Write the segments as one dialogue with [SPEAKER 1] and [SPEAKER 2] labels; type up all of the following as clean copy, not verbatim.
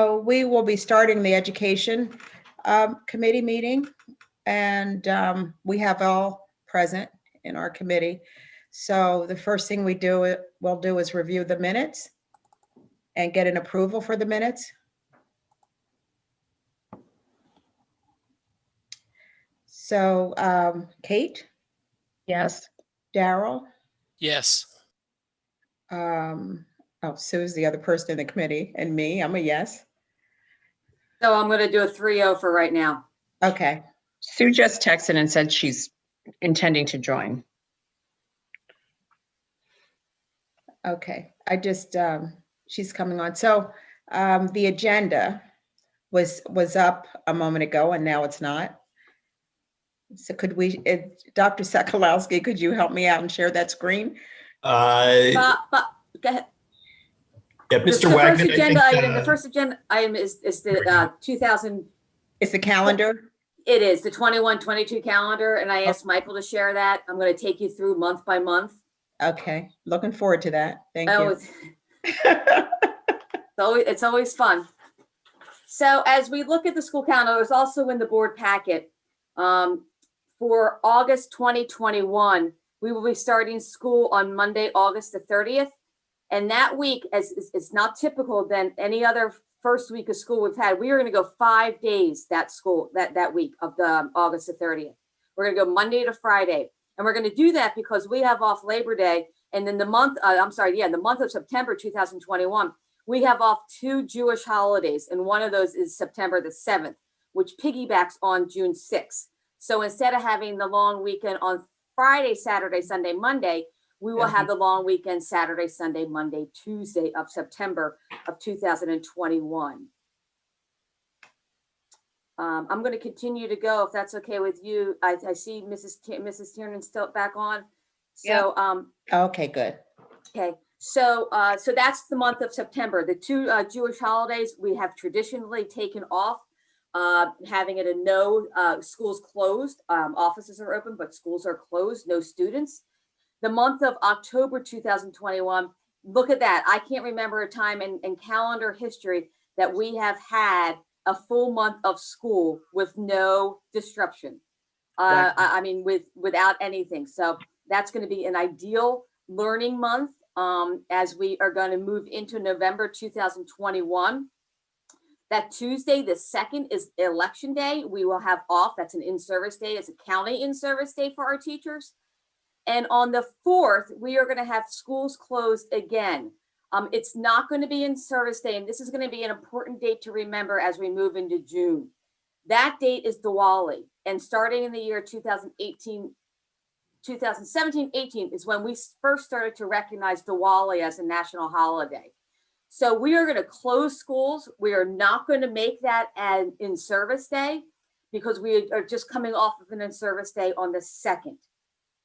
[SPEAKER 1] So we will be starting the education committee meeting, and we have all present in our committee. So the first thing we'll do is review the minutes and get an approval for the minutes. So Kate?
[SPEAKER 2] Yes.
[SPEAKER 1] Daryl?
[SPEAKER 3] Yes.
[SPEAKER 1] Sue's the other person in the committee, and me, I'm a yes.
[SPEAKER 4] So I'm going to do a 3-0 for right now.
[SPEAKER 1] Okay.
[SPEAKER 2] Sue just texted and said she's intending to join.
[SPEAKER 1] Okay, she's coming on. So the agenda was up a moment ago and now it's not. So could we, Dr. Sokolowski, could you help me out and share that screen?
[SPEAKER 4] But go ahead.
[SPEAKER 5] Yeah, Mr. Wagner.
[SPEAKER 4] The first agenda item is the 2000.
[SPEAKER 1] It's the calendar?
[SPEAKER 4] It is the 21-22 calendar, and I asked Michael to share that. I'm going to take you through month by month.
[SPEAKER 1] Okay, looking forward to that. Thank you.
[SPEAKER 4] It's always fun. So as we look at the school calendar, it's also in the board packet. For August 2021, we will be starting school on Monday, August the 30th. And that week, as it's not typical than any other first week of school we've had, we are going to go 5 days that week of the August the 30th. We're going to go Monday to Friday. And we're going to do that because we have off Labor Day. And then the month of September 2021, we have off 2 Jewish holidays. And one of those is September the 7th, which piggybacks on June 6th. So instead of having the long weekend on Friday, Saturday, Sunday, Monday, we will have the long weekend Saturday, Sunday, Monday, Tuesday of September of 2021. I'm going to continue to go if that's okay with you. I see Mrs. Tiernan still back on. So
[SPEAKER 1] okay, good.
[SPEAKER 4] Okay, so that's the month of September. The 2 Jewish holidays we have traditionally taken off, having it a no schools closed. Offices are open, but schools are closed. No students. The month of October 2021. Look at that. I can't remember a time in calendar history that we have had a full month of school with no disruption. I mean, without anything. So that's going to be an ideal learning month as we are going to move into November 2021. That Tuesday, the 2nd, is election day. We will have off. That's an in-service day. It's a county in-service day for our teachers. And on the 4th, we are going to have schools closed again. It's not going to be in service day, and this is going to be an important date to remember as we move into June. That date is Diwali, and starting in the year 2017-18 is when we first started to recognize Diwali as a national holiday. So we are going to close schools. We are not going to make that an in-service day because we are just coming off of an in-service day on the 2nd.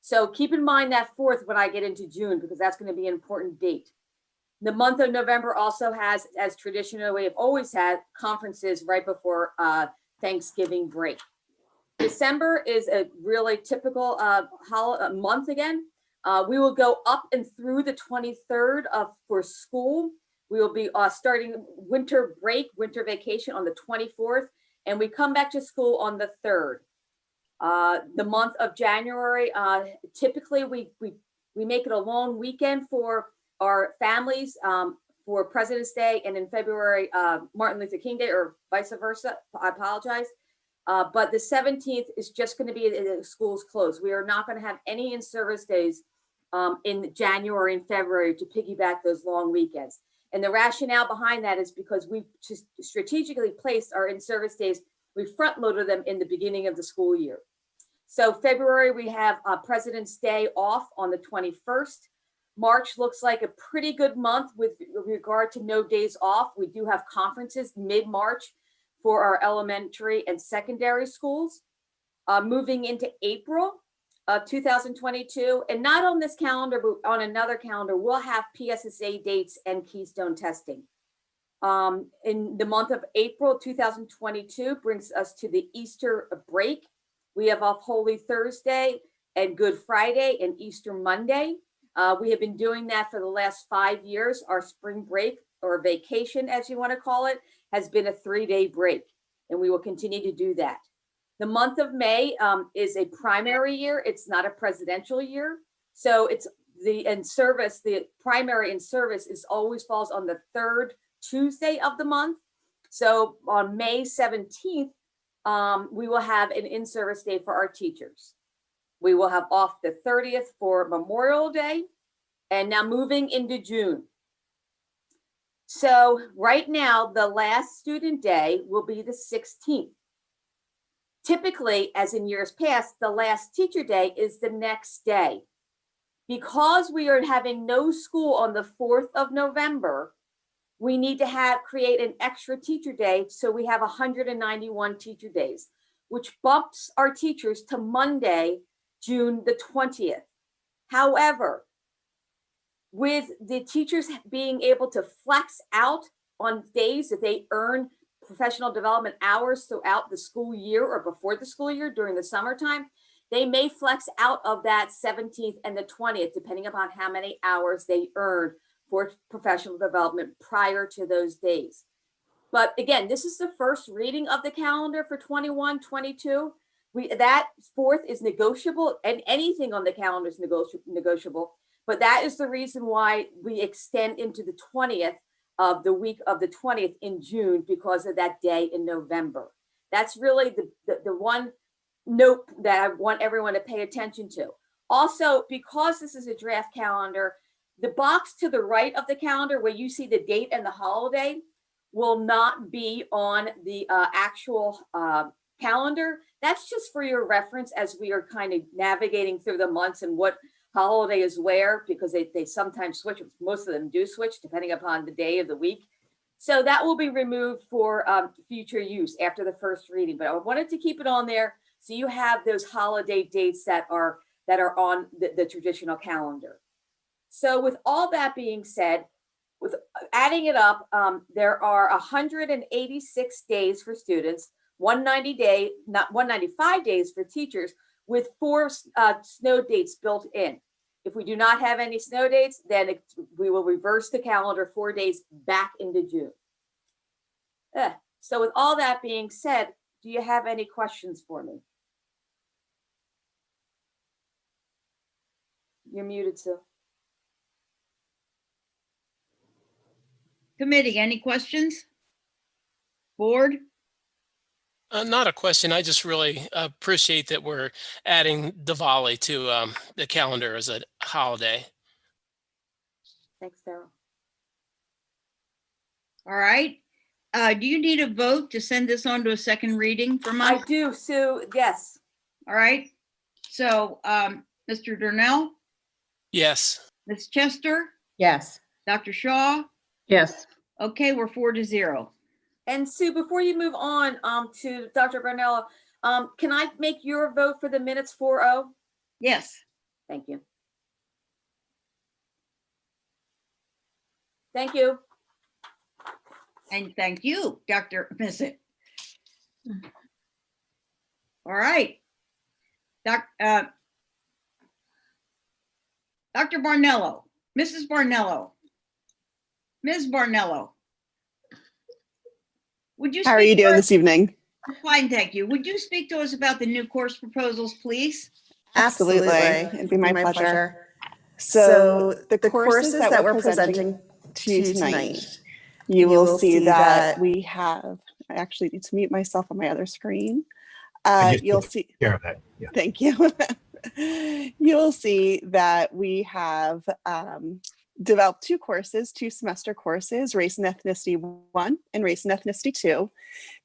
[SPEAKER 4] So keep in mind that 4th when I get into June, because that's going to be an important date. The month of November also has, as traditionally we have always had, conferences right before Thanksgiving break. December is a really typical month again. We will go up and through the 23rd for school. We will be starting winter vacation on the 24th, and we come back to school on the 3rd. The month of January, typically we make it a long weekend for our families for President's Day, and in February, Martin Luther King Day, or vice versa. I apologize. But the 17th is just going to be the schools closed. We are not going to have any in-service days in January and February to piggyback those long weekends. And the rationale behind that is because we just strategically placed our in-service days, we front-loaded them in the beginning of the school year. So February, we have President's Day off on the 21st. March looks like a pretty good month with regard to no days off. We do have conferences mid-March for our elementary and secondary schools. Moving into April 2022, and not on this calendar, but on another calendar, we'll have PSSA dates and Keystone testing. In the month of April 2022 brings us to the Easter break. We have off Holy Thursday and Good Friday and Easter Monday. We have been doing that for the last 5 years. Our spring break, or vacation, as you want to call it, has been a 3-day break, and we will continue to do that. The month of May is a primary year. It's not a presidential year. So it's the primary in service is always falls on the 3rd Tuesday of the month. So on May 17th, we will have an in-service day for our teachers. We will have off the 30th for Memorial Day, and now moving into June. So right now, the last student day will be the 16th. Typically, as in years past, the last teacher day is the next day. Because we are having no school on the 4th of November, we need to create an extra teacher day. So we have 191 teacher days, which bumps our teachers to Monday, June the 20th. However, with the teachers being able to flex out on days that they earn professional development hours throughout the school year or before the school year during the summertime, they may flex out of that 17th and the 20th, depending upon how many hours they earn for professional development prior to those days. But again, this is the first reading of the calendar for 21-22. That 4th is negotiable, and anything on the calendar is negotiable. But that is the reason why we extend into the 20th of the week of the 20th in June, because of that day in November. That's really the one note that I want everyone to pay attention to. Also, because this is a draft calendar, the box to the right of the calendar where you see the date and the holiday will not be on the actual calendar. That's just for your reference as we are kind of navigating through the months and what holiday is where, because they sometimes switch. Most of them do switch depending upon the day of the week. So that will be removed for future use after the first reading. But I wanted to keep it on there so you have those holiday dates that are on the traditional calendar. So with all that being said, with adding it up, there are 186 days for students, 195 days for teachers, with 4 snow dates built in. If we do not have any snow dates, then we will reverse the calendar 4 days back into June. So with all that being said, do you have any questions for me? You're muted, Sue.
[SPEAKER 3] Committee, any questions? Board?
[SPEAKER 6] Not a question. I just really appreciate that we're adding Diwali to the calendar as a holiday.
[SPEAKER 4] Thanks, Sarah.
[SPEAKER 3] All right. Do you need a vote to send this on to a second reading from
[SPEAKER 4] I
[SPEAKER 3] us?
[SPEAKER 4] do, Sue. Yes.
[SPEAKER 3] All right. So, Mr. Durnell,
[SPEAKER 6] Yes.
[SPEAKER 3] Ms. Chester,
[SPEAKER 1] Yes.
[SPEAKER 3] Dr. Shaw.
[SPEAKER 2] Yes.
[SPEAKER 3] Okay, we're 4-0.
[SPEAKER 4] And Sue, before you move on to Dr. Barnella, can I make your vote for the minutes 4-0?
[SPEAKER 3] Yes.
[SPEAKER 4] Thank you. Thank you.
[SPEAKER 3] And thank you, Dr. Bissett. All right. Dr. Barnello, Mrs. Barnello, Ms. Barnello. Would you?
[SPEAKER 7] How are you doing this evening?
[SPEAKER 3] Fine, thank you. Would you speak to us about the new course proposals, please?
[SPEAKER 7] Absolutely. It'd be my pleasure. So the courses that we're presenting to you tonight, you will see that we have, I actually need to mute myself on my other screen. You'll see.
[SPEAKER 5] Care of that. Yeah.
[SPEAKER 7] Thank you. You'll see that we have developed 2 courses, 2 semester courses, Race and Ethnicity 1 and Race and Ethnicity 2.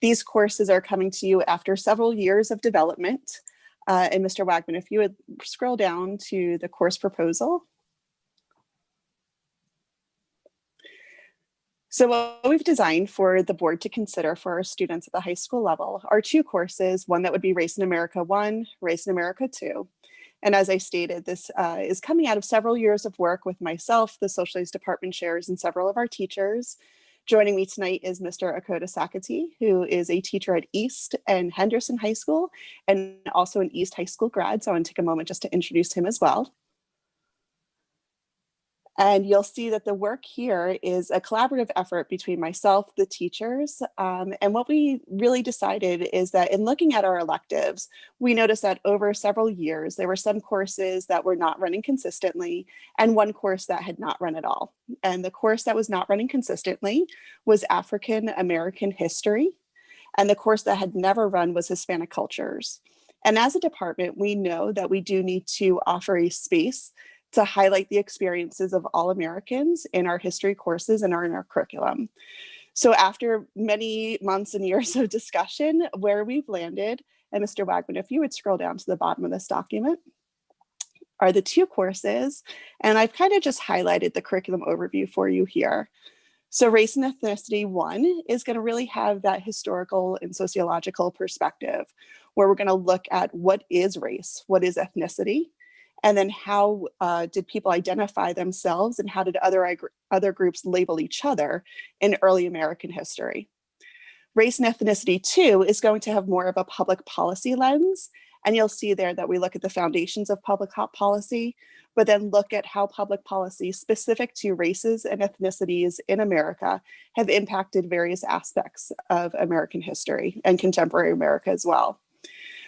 [SPEAKER 7] These courses are coming to you after several years of development. And Mr. Wagman, if you would scroll down to the course proposal. So what we've designed for the board to consider for our students at the high school level are 2 courses, one that would be Race in America 1, Race in America 2. And as I stated, this is coming out of several years of work with myself, the social studies department chairs, and several of our teachers. Joining me tonight is Mr. Akoda Sakati, who is a teacher at East and Henderson High School, and also an East High School grad. So I want to take a moment just to introduce him as well. And you'll see that the work here is a collaborative effort between myself, the teachers, and what we really decided is that in looking at our electives, we noticed that over several years, there were some courses that were not running consistently and one course that had not run at all. And the course that was not running consistently was African American history. And the course that had never run was Hispanic cultures. And as a department, we know that we do need to offer a space to highlight the experiences of all Americans in our history courses and in our curriculum. So after many months and years of discussion, where we've landed, and Mr. Wagman, if you would scroll down to the bottom of this document, are the 2 courses. And I've kind of just highlighted the curriculum overview for you here. So Race and Ethnicity 1 is going to really have that historical and sociological perspective, where we're going to look at what is race, what is ethnicity, and then how did people identify themselves and how did other groups label each other in early American history. Race and Ethnicity 2 is going to have more of a public policy lens. And you'll see there that we look at the foundations of public policy, but then look at how public policy specific to races and ethnicities in America have impacted various aspects of American history and contemporary America as well.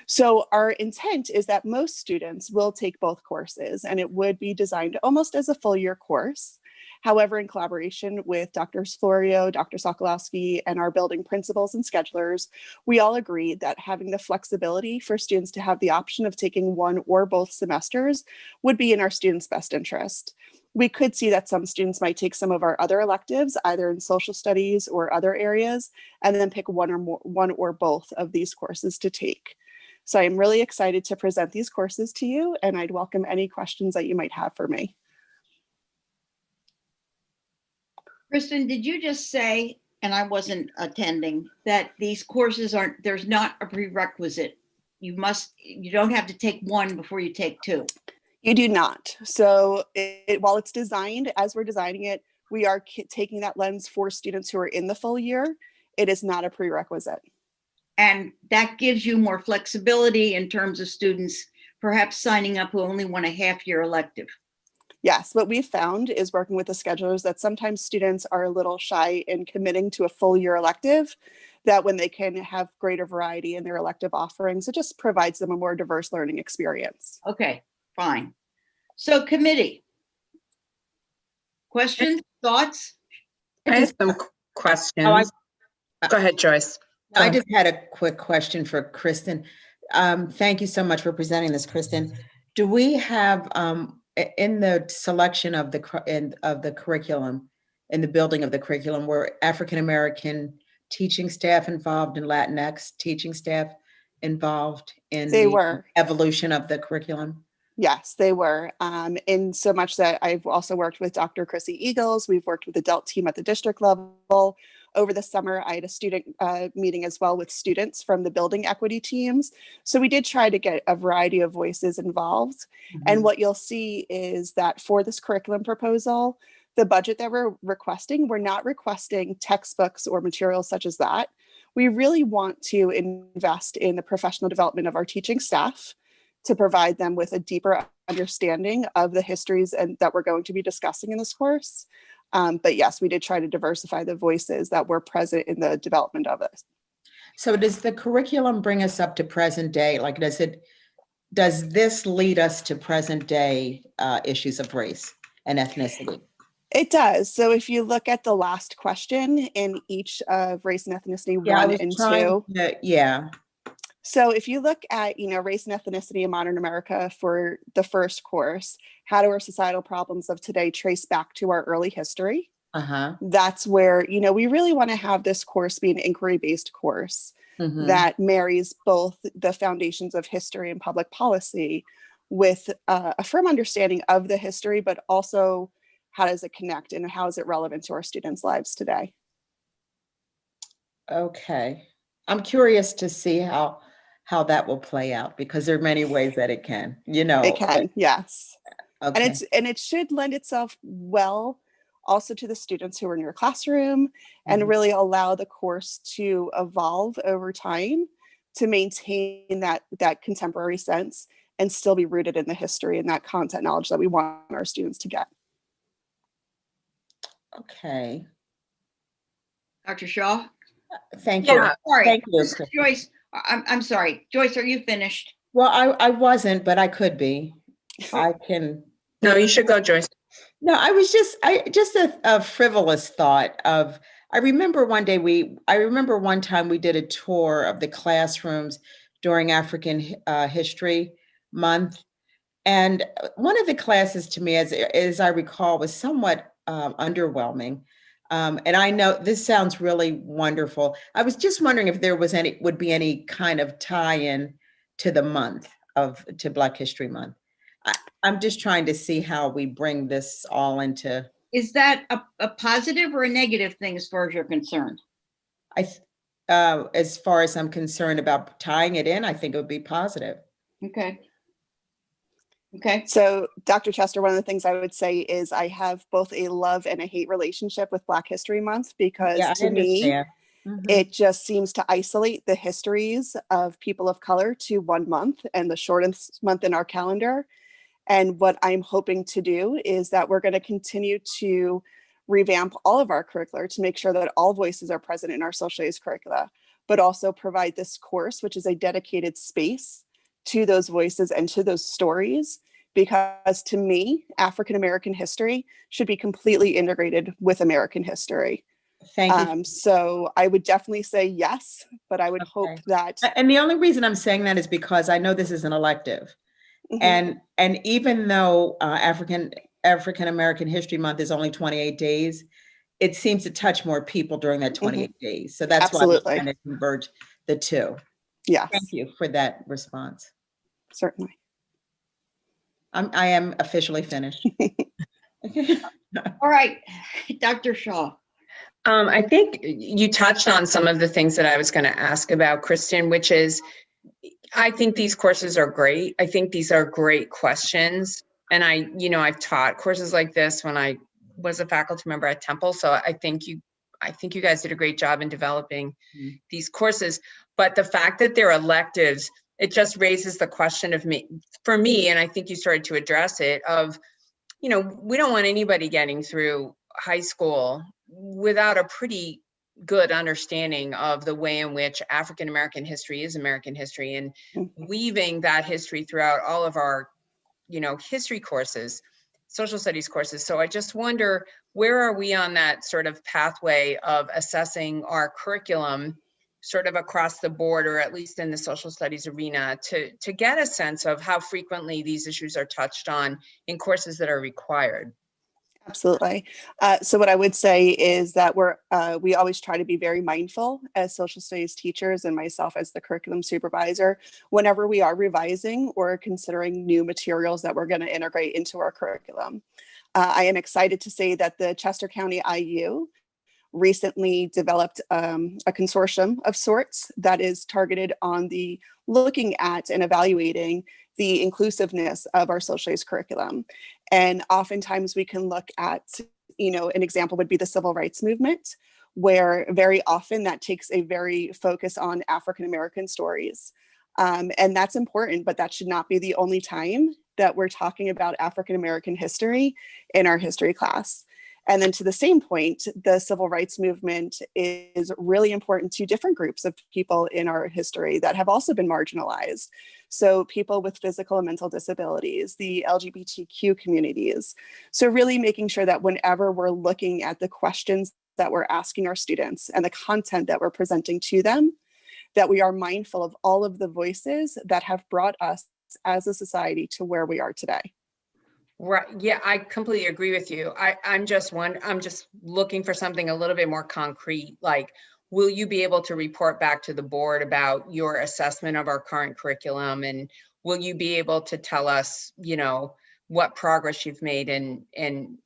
[SPEAKER 7] So our intent is that most students will take both courses and it would be designed almost as a full year course. However, in collaboration with Dr. Florio, Dr. Sokolowski, and our building principals and schedulers, we all agreed that having the flexibility for students to have the option of taking one or both semesters would be in our students' best interest. We could see that some students might take some of our other electives, either in social studies or other areas, and then pick one or both of these courses to take. So I'm really excited to present these courses to you, and I'd welcome any questions that you might have for me.
[SPEAKER 3] Kristen, did you just say, and I wasn't attending, that these courses aren't, there's not a prerequisite? You don't have to take one before you take 2.
[SPEAKER 7] You do not. So while it's designed, as we're designing it, we are taking that lens for students who are in the full year. It is not a prerequisite.
[SPEAKER 3] And that gives you more flexibility in terms of students perhaps signing up who only want a half-year elective.
[SPEAKER 7] Yes, what we've found is working with the schedulers that sometimes students are a little shy in committing to a full year elective, that when they can have greater variety in their elective offerings, it just provides them a more diverse learning experience.
[SPEAKER 3] Okay, fine. So committee. Questions, thoughts?
[SPEAKER 2] I have some questions. Go ahead, Joyce.
[SPEAKER 1] I just had a quick question for Kristen. Thank you so much for presenting this, Kristen. Do we have in the selection of the curriculum, in the building of the curriculum, were African American teaching staff involved and Latinx teaching staff involved in the evolution of the curriculum?
[SPEAKER 7] Yes, they were. In so much that I've also worked with Dr. Chrissy Eagles. We've worked with the DELT team at the district level. Over the summer, I had a student meeting as well with students from the building equity teams. So we did try to get a variety of voices involved. Mm-hmm. And what you'll see is that for this curriculum proposal, the budget that we're not requesting textbooks or materials such as that. We really want to invest in the professional development of our teaching staff to provide them with a deeper understanding of the histories that we're going to be discussing in this course. But yes, we did try to diversify the voices that were present in the development of it.
[SPEAKER 1] So does the curriculum bring us up to present day? Like, does this lead us to present day issues of race and ethnicity?
[SPEAKER 7] It does. So if you look at the last question in each of race and ethnicity 1 and 2.
[SPEAKER 1] Yeah.
[SPEAKER 7] So if you look at, race and ethnicity in modern America for the first course, how do our societal problems of today trace back to our early history? That's where, we really want to have this course be an inquiry-based course that marries both the foundations of history and public policy with a firm understanding of the history, but also how does it connect and how is it relevant to our students' lives today?
[SPEAKER 1] Okay. I'm curious to see how that will play out, because there are many ways that it can,
[SPEAKER 7] It can, yes.
[SPEAKER 1] Okay.
[SPEAKER 7] And it should lend itself well also to the students who are in your classroom and really allow the course to evolve over time to maintain that contemporary sense and still be rooted in the history and that content knowledge that we want our students to get.
[SPEAKER 1] Okay,
[SPEAKER 3] Dr. Shaw?
[SPEAKER 1] thank you.
[SPEAKER 2] Yeah.
[SPEAKER 3] Sorry,
[SPEAKER 1] Thank you,
[SPEAKER 3] this is
[SPEAKER 1] Kristen.
[SPEAKER 3] Joyce, I'm sorry. Joyce, are you finished?
[SPEAKER 1] Well, I wasn't, but I could be. I can.
[SPEAKER 2] No, you should go, Joyce.
[SPEAKER 1] No, just a frivolous thought of, I remember one time we did a tour of the classrooms during African History Month. And one of the classes to me, as I recall, was somewhat underwhelming. And I know this sounds really wonderful. I was just wondering if there would be any kind of tie-in to the to Black History Month. I'm just trying to see how we bring this all into,
[SPEAKER 3] Is that a positive or a negative thing as far as you're concerned?
[SPEAKER 1] as far as I'm concerned about tying it in, I think it would be positive.
[SPEAKER 3] Okay. Okay.
[SPEAKER 7] So, Dr. Chester, one of the things I would say is I have both a love and a hate relationship with Black History Month because
[SPEAKER 1] Yeah, I
[SPEAKER 7] to me,
[SPEAKER 1] understand. Mhm.
[SPEAKER 7] it just seems to isolate the histories of people of color to 1 month and the shortest month in our calendar. And what I'm hoping to do is that we're going to continue to revamp all of our curricula to make sure that all voices are present in our social studies curricula, but also provide this course, which is a dedicated space to those voices and to those stories. Because to me, African American history should be completely integrated with American history.
[SPEAKER 1] Thank you.
[SPEAKER 7] So I would definitely say yes, but I would hope
[SPEAKER 1] Okay.
[SPEAKER 7] that.
[SPEAKER 1] And the only reason I'm saying that is because I know this is an elective.
[SPEAKER 7] Mhm.
[SPEAKER 1] And even though African American History Month is only 28 days, it seems to touch more people during that 28 days. So that's why we're
[SPEAKER 7] Absolutely.
[SPEAKER 1] trying to converge the two.
[SPEAKER 7] Yes,
[SPEAKER 1] Thank you for that response.
[SPEAKER 7] certainly.
[SPEAKER 1] I am officially finished.
[SPEAKER 3] All right, Dr. Shaw.
[SPEAKER 2] I think you touched on some of the things that I was going to ask about, Kristen, which is, I think these courses are great. I think these are great questions. And I've taught courses like this when I was a faculty member at Temple. So I think you guys did a great job in developing these courses. But the fact that they're electives, it just raises the question for me, and I think you started to address it, of, we don't want anybody getting through high school without a pretty good understanding of the way in which African American history is American history, and weaving that history throughout all of our, history courses, social studies courses. So I just wonder, where are we on that sort of pathway of assessing our curriculum sort of across the board, or at least in the social studies arena, to get a sense of how frequently these issues are touched on in courses that are required?
[SPEAKER 7] Absolutely. So what I would say is that we always try to be very mindful as social studies teachers, and myself as the curriculum supervisor, whenever we are revising or considering new materials that we're going to integrate into our curriculum. I am excited to say that the Chester County IU recently developed a consortium of sorts that is targeted on looking at and evaluating the inclusiveness of our social studies curriculum. And oftentimes we can look at, an example would be the civil rights movement, where very often that takes a very focus on African American stories. And that's important, but that should not be the only time that we're talking about African American history in our history class. And then to the same point, the civil rights movement is really important to different groups of people in our history that have also been marginalized. So people with physical and mental disabilities, the LGBTQ communities. So really making sure that whenever we're looking at the questions that we're asking our students and the content that we're presenting to them, that we are mindful of all of the voices that have brought us as a society to where we are today.
[SPEAKER 2] Right. Yeah, I completely agree with you. I'm just looking for something a little bit more concrete. Like, will you be able to report back to the board about your assessment of our current curriculum? And will you be able to tell us, what progress you've made in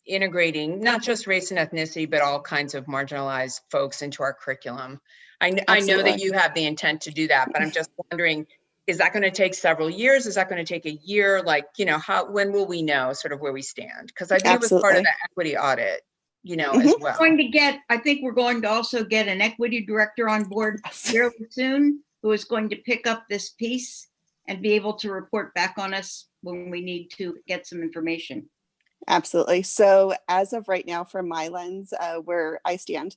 [SPEAKER 2] integrating not just race and ethnicity, but all kinds of marginalized folks into our curriculum? I know
[SPEAKER 7] Absolutely.
[SPEAKER 2] that you have the intent to do that, but I'm just wondering, is that going to take several years? Is that going to take a year? Like, when will we know sort of where we stand? Because I believe it was part of the equity audit, as well.
[SPEAKER 3] I think we're going to also get an equity director on board fairly soon, who is going to pick up this piece and be able to report back on us when we need to get some information.
[SPEAKER 7] Absolutely. So as of right now, from my lens, where I stand,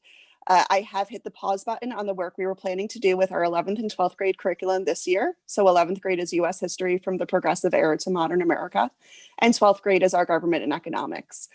[SPEAKER 7] I have hit the pause button on the work we were planning to do with our 11th and 12th grade curriculum this year. So 11th grade is US history from the progressive era to modern America, and 12th grade is our government and economics.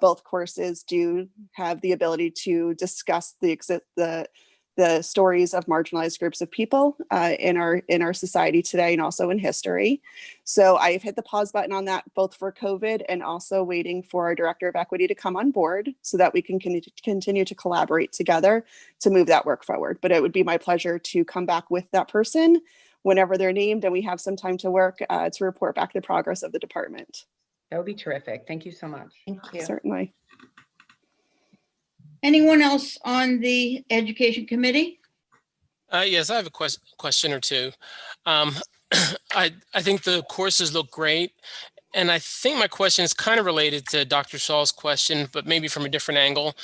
[SPEAKER 7] Both courses do have the ability to discuss the stories of marginalized groups of people in our society today and also in history. So I've hit the pause button on that, both for COVID and also waiting for our director of equity to come on board so that we can continue to collaborate together to move that work forward. But it would be my pleasure to come back with that person whenever they're named and we have some time to work to report back the progress of the department.
[SPEAKER 2] That would be terrific. Thank you so much.
[SPEAKER 1] Thank you.
[SPEAKER 7] Certainly.
[SPEAKER 3] Anyone else on the education committee?
[SPEAKER 6] Yes, I have a question or two. I think the courses look great. And I think my question is kind of related to Dr. Saul's question, but maybe from a different angle.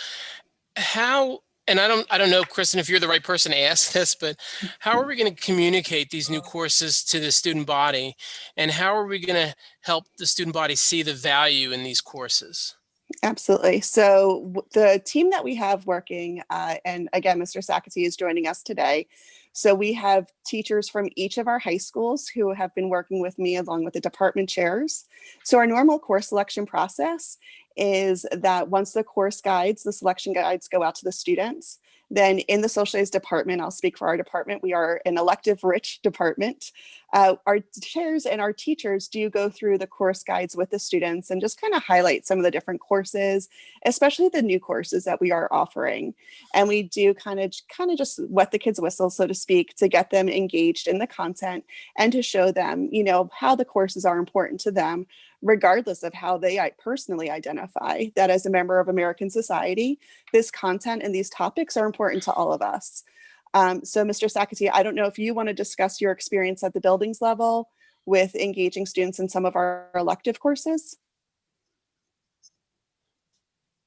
[SPEAKER 6] How, and I don't know, Kristen, if you're the right person to ask this, but how are we going to communicate these new courses to the student body? And how are we going to help the student body see the value in these courses?
[SPEAKER 7] Absolutely. So the team that we have working, and again, Mr. Sakati is joining us today. So we have teachers from each of our high schools who have been working with me along with the department chairs. So our normal course selection process is that once the course guides, the selection guides go out to the students, then in the social studies department, I'll speak for our department, we are an elective rich department. Our chairs and our teachers do go through the course guides with the students and just kind of highlight some of the different courses, especially the new courses that we are offering. And we do kind of just wet the kids' whistle, so to speak, to get them engaged in the content and to show them, you know, how the courses are important to them, regardless of how they personally identify that as a member of American society, this content and these topics are important to all of us. So Mr. Sakati, I don't know if you want to discuss your experience at the buildings level with engaging students in some of our elective courses.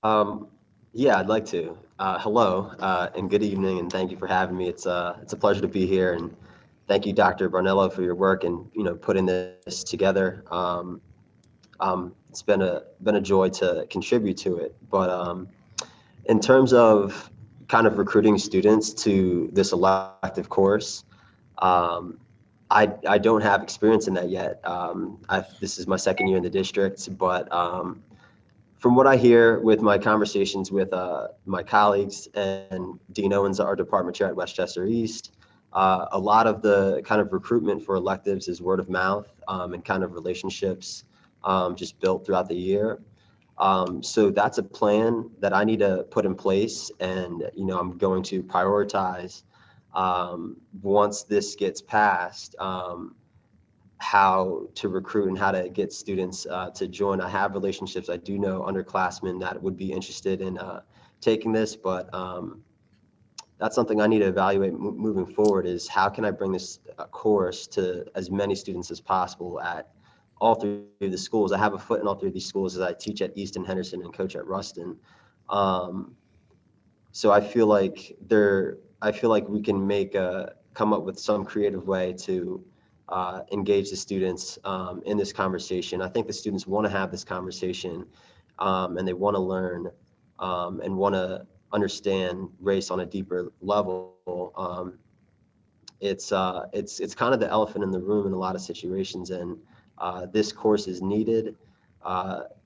[SPEAKER 8] Yeah, I'd like to. Hello and good evening, and thank you for having me. It's a pleasure to be here, and thank you, Dr. Barnello, for your work and putting this together. It's been a joy to contribute to it. But in terms of kind of recruiting students to this elective course, I don't have experience in that yet. This is my second year in the district, but from what I hear with my conversations with my colleagues and Dean Owens, our department chair at Westchester East, a lot of the kind of recruitment for electives is word of mouth and kind of relationships just built throughout the year. So that's a plan that I need to put in place, and I'm going to prioritize once this gets passed, how to recruit and how to get students to join. I have relationships. I do know underclassmen that would be interested in taking this, but that's something I need to evaluate moving forward, is how can I bring this course to as many students as possible at all three of the schools. I have a foot in all three of these schools as I teach at Easton, Henderson, and coach at Ruston. So I feel like we can come up with some creative way to engage the students in this conversation. I think the students want to have this conversation and they want to learn and want to understand race on a deeper level. It's kind of the elephant in the room in a lot of situations, and this course is needed.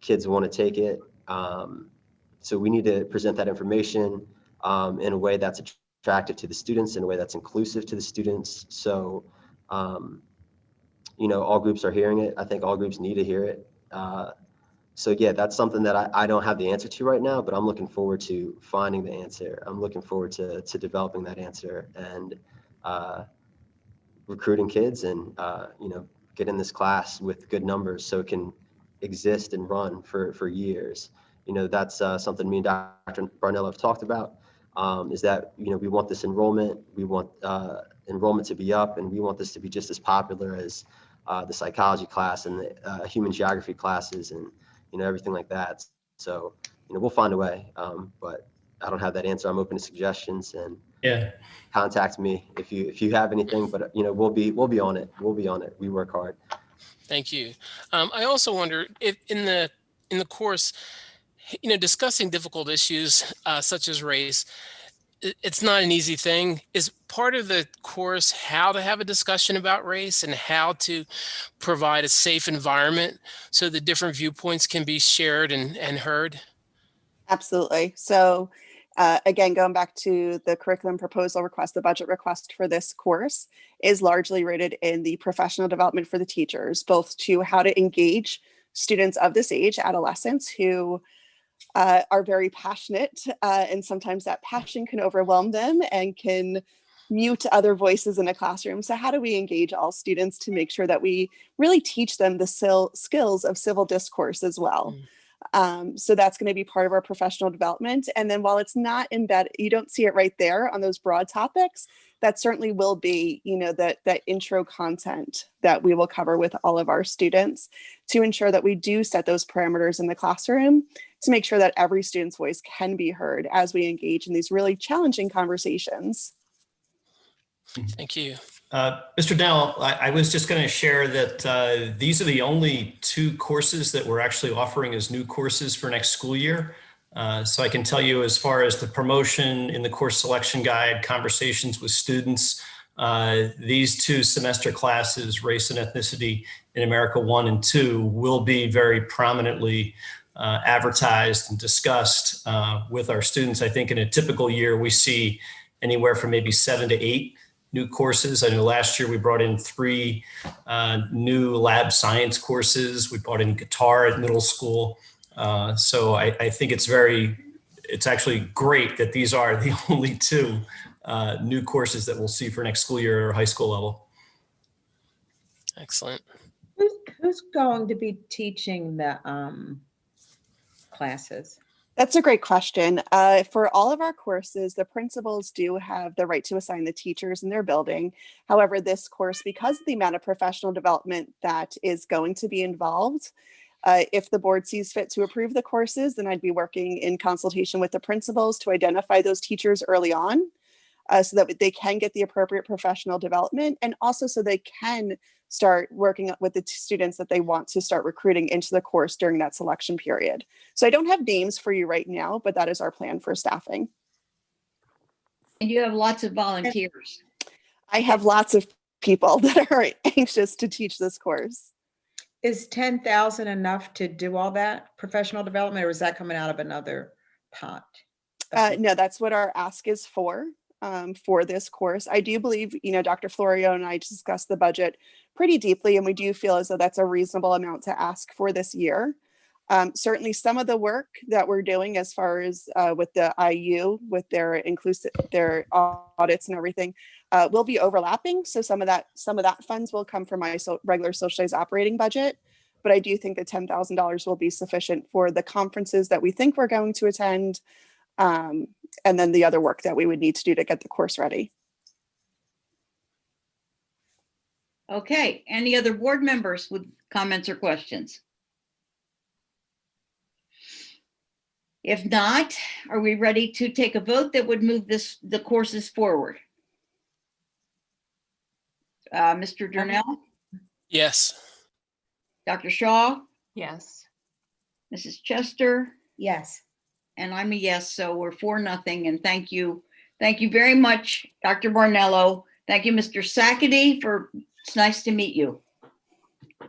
[SPEAKER 8] Kids want to take it. So we need to present that information in a way that's attractive to the students, in a way that's inclusive to the students. So, all groups are hearing it. I think all groups need to hear it. So yeah, that's something that I don't have the answer to right now, but I'm looking forward to finding the answer. I'm looking forward to developing that answer and recruiting kids and, get in this class with good numbers so it can exist and run for years. That's something me and Dr. Barnello have talked about, is that, we want this enrollment. We want enrollment to be up, and we want this to be just as popular as the psychology class and the human geography classes and, everything like that. So, we'll find a way, but I don't have that answer. I'm open to suggestions, and contact me if you have anything, but we'll be on it. We work hard.
[SPEAKER 6] Thank you. I also wonder if in in the course, discussing difficult issues such as race, it's not an easy thing. Is part of the course how to have a discussion about race and how to provide a safe environment so the different viewpoints can be shared and heard?
[SPEAKER 7] Absolutely. So again, going back to the curriculum proposal request, the budget request for this course is largely rooted in the professional development for the teachers, both to how to engage students of this age, adolescents, who are very passionate, and sometimes that passion can overwhelm them and can mute other voices in a classroom. So how do we engage all students to make sure that we really teach them the skills of civil discourse as well? So that's going to be part of our professional development. And then while it's not embedded, you don't see it right there on those broad topics, that certainly will be, that intro content that we will cover with all of our students to ensure that we do set those parameters in the classroom to make sure that every student's voice can be heard as we engage in these really challenging conversations.
[SPEAKER 6] Thank you.
[SPEAKER 5] Mr. Dowell, I was just going to share that these are the only 2 courses that we're actually offering as new courses for next school year. So I can tell you, as far as the promotion in the course selection guide, conversations with students, these 2 semester classes, Race and Ethnicity in America 1 and 2, will be very prominently advertised and discussed with our students. I think in a typical year, we see anywhere from maybe 7 to 8 new courses. I know last year we brought in 3 new lab science courses. We brought in guitar at middle school. So I think it's actually great that these are the only 2 new courses that we'll see for next school year at our high school level.
[SPEAKER 6] Excellent.
[SPEAKER 1] Who's going to be teaching the classes?
[SPEAKER 7] That's a great question. For all of our courses, the principals do have the right to assign the teachers in their building. However, this course, because of the amount of professional development that is going to be involved, if the board sees fit to approve the courses, then I'd be working in consultation with the principals to identify those teachers early on so that they can get the appropriate professional development, and also so they can start working with the students that they want to start recruiting into the course during that selection period. So I don't have names for you right now, but that is our plan for staffing.
[SPEAKER 3] And you have lots of volunteers.
[SPEAKER 7] I have lots of people that are anxious to teach this course.
[SPEAKER 1] Is 10,000 enough to do all that professional development, or is that coming out of another pot?
[SPEAKER 7] No, that's what our ask is for this course. I do believe, Dr. Florio and I discussed the budget pretty deeply, and we do feel as though that's a reasonable amount to ask for this year. Certainly some of the work that we're doing as far as with the IU, with their audits and everything, will be overlapping. So some of that funds will come from my regular socialized operating budget. But I do think that $10,000 will be sufficient for the conferences that we think we're going to attend, and then the other work that we would need to do to get the course ready.
[SPEAKER 3] Okay, any other board members with comments or questions? If not, are we ready to take a vote that would move the courses forward? Mr. Durnell,
[SPEAKER 6] Yes.
[SPEAKER 3] Dr. Shaw,
[SPEAKER 2] Yes.
[SPEAKER 3] Mrs. Chester,
[SPEAKER 1] Yes.
[SPEAKER 3] and I'm a yes, so we're 4-0. And thank you very much, Dr. Bornello. Thank you, Mr. Sackety, it's nice to meet you.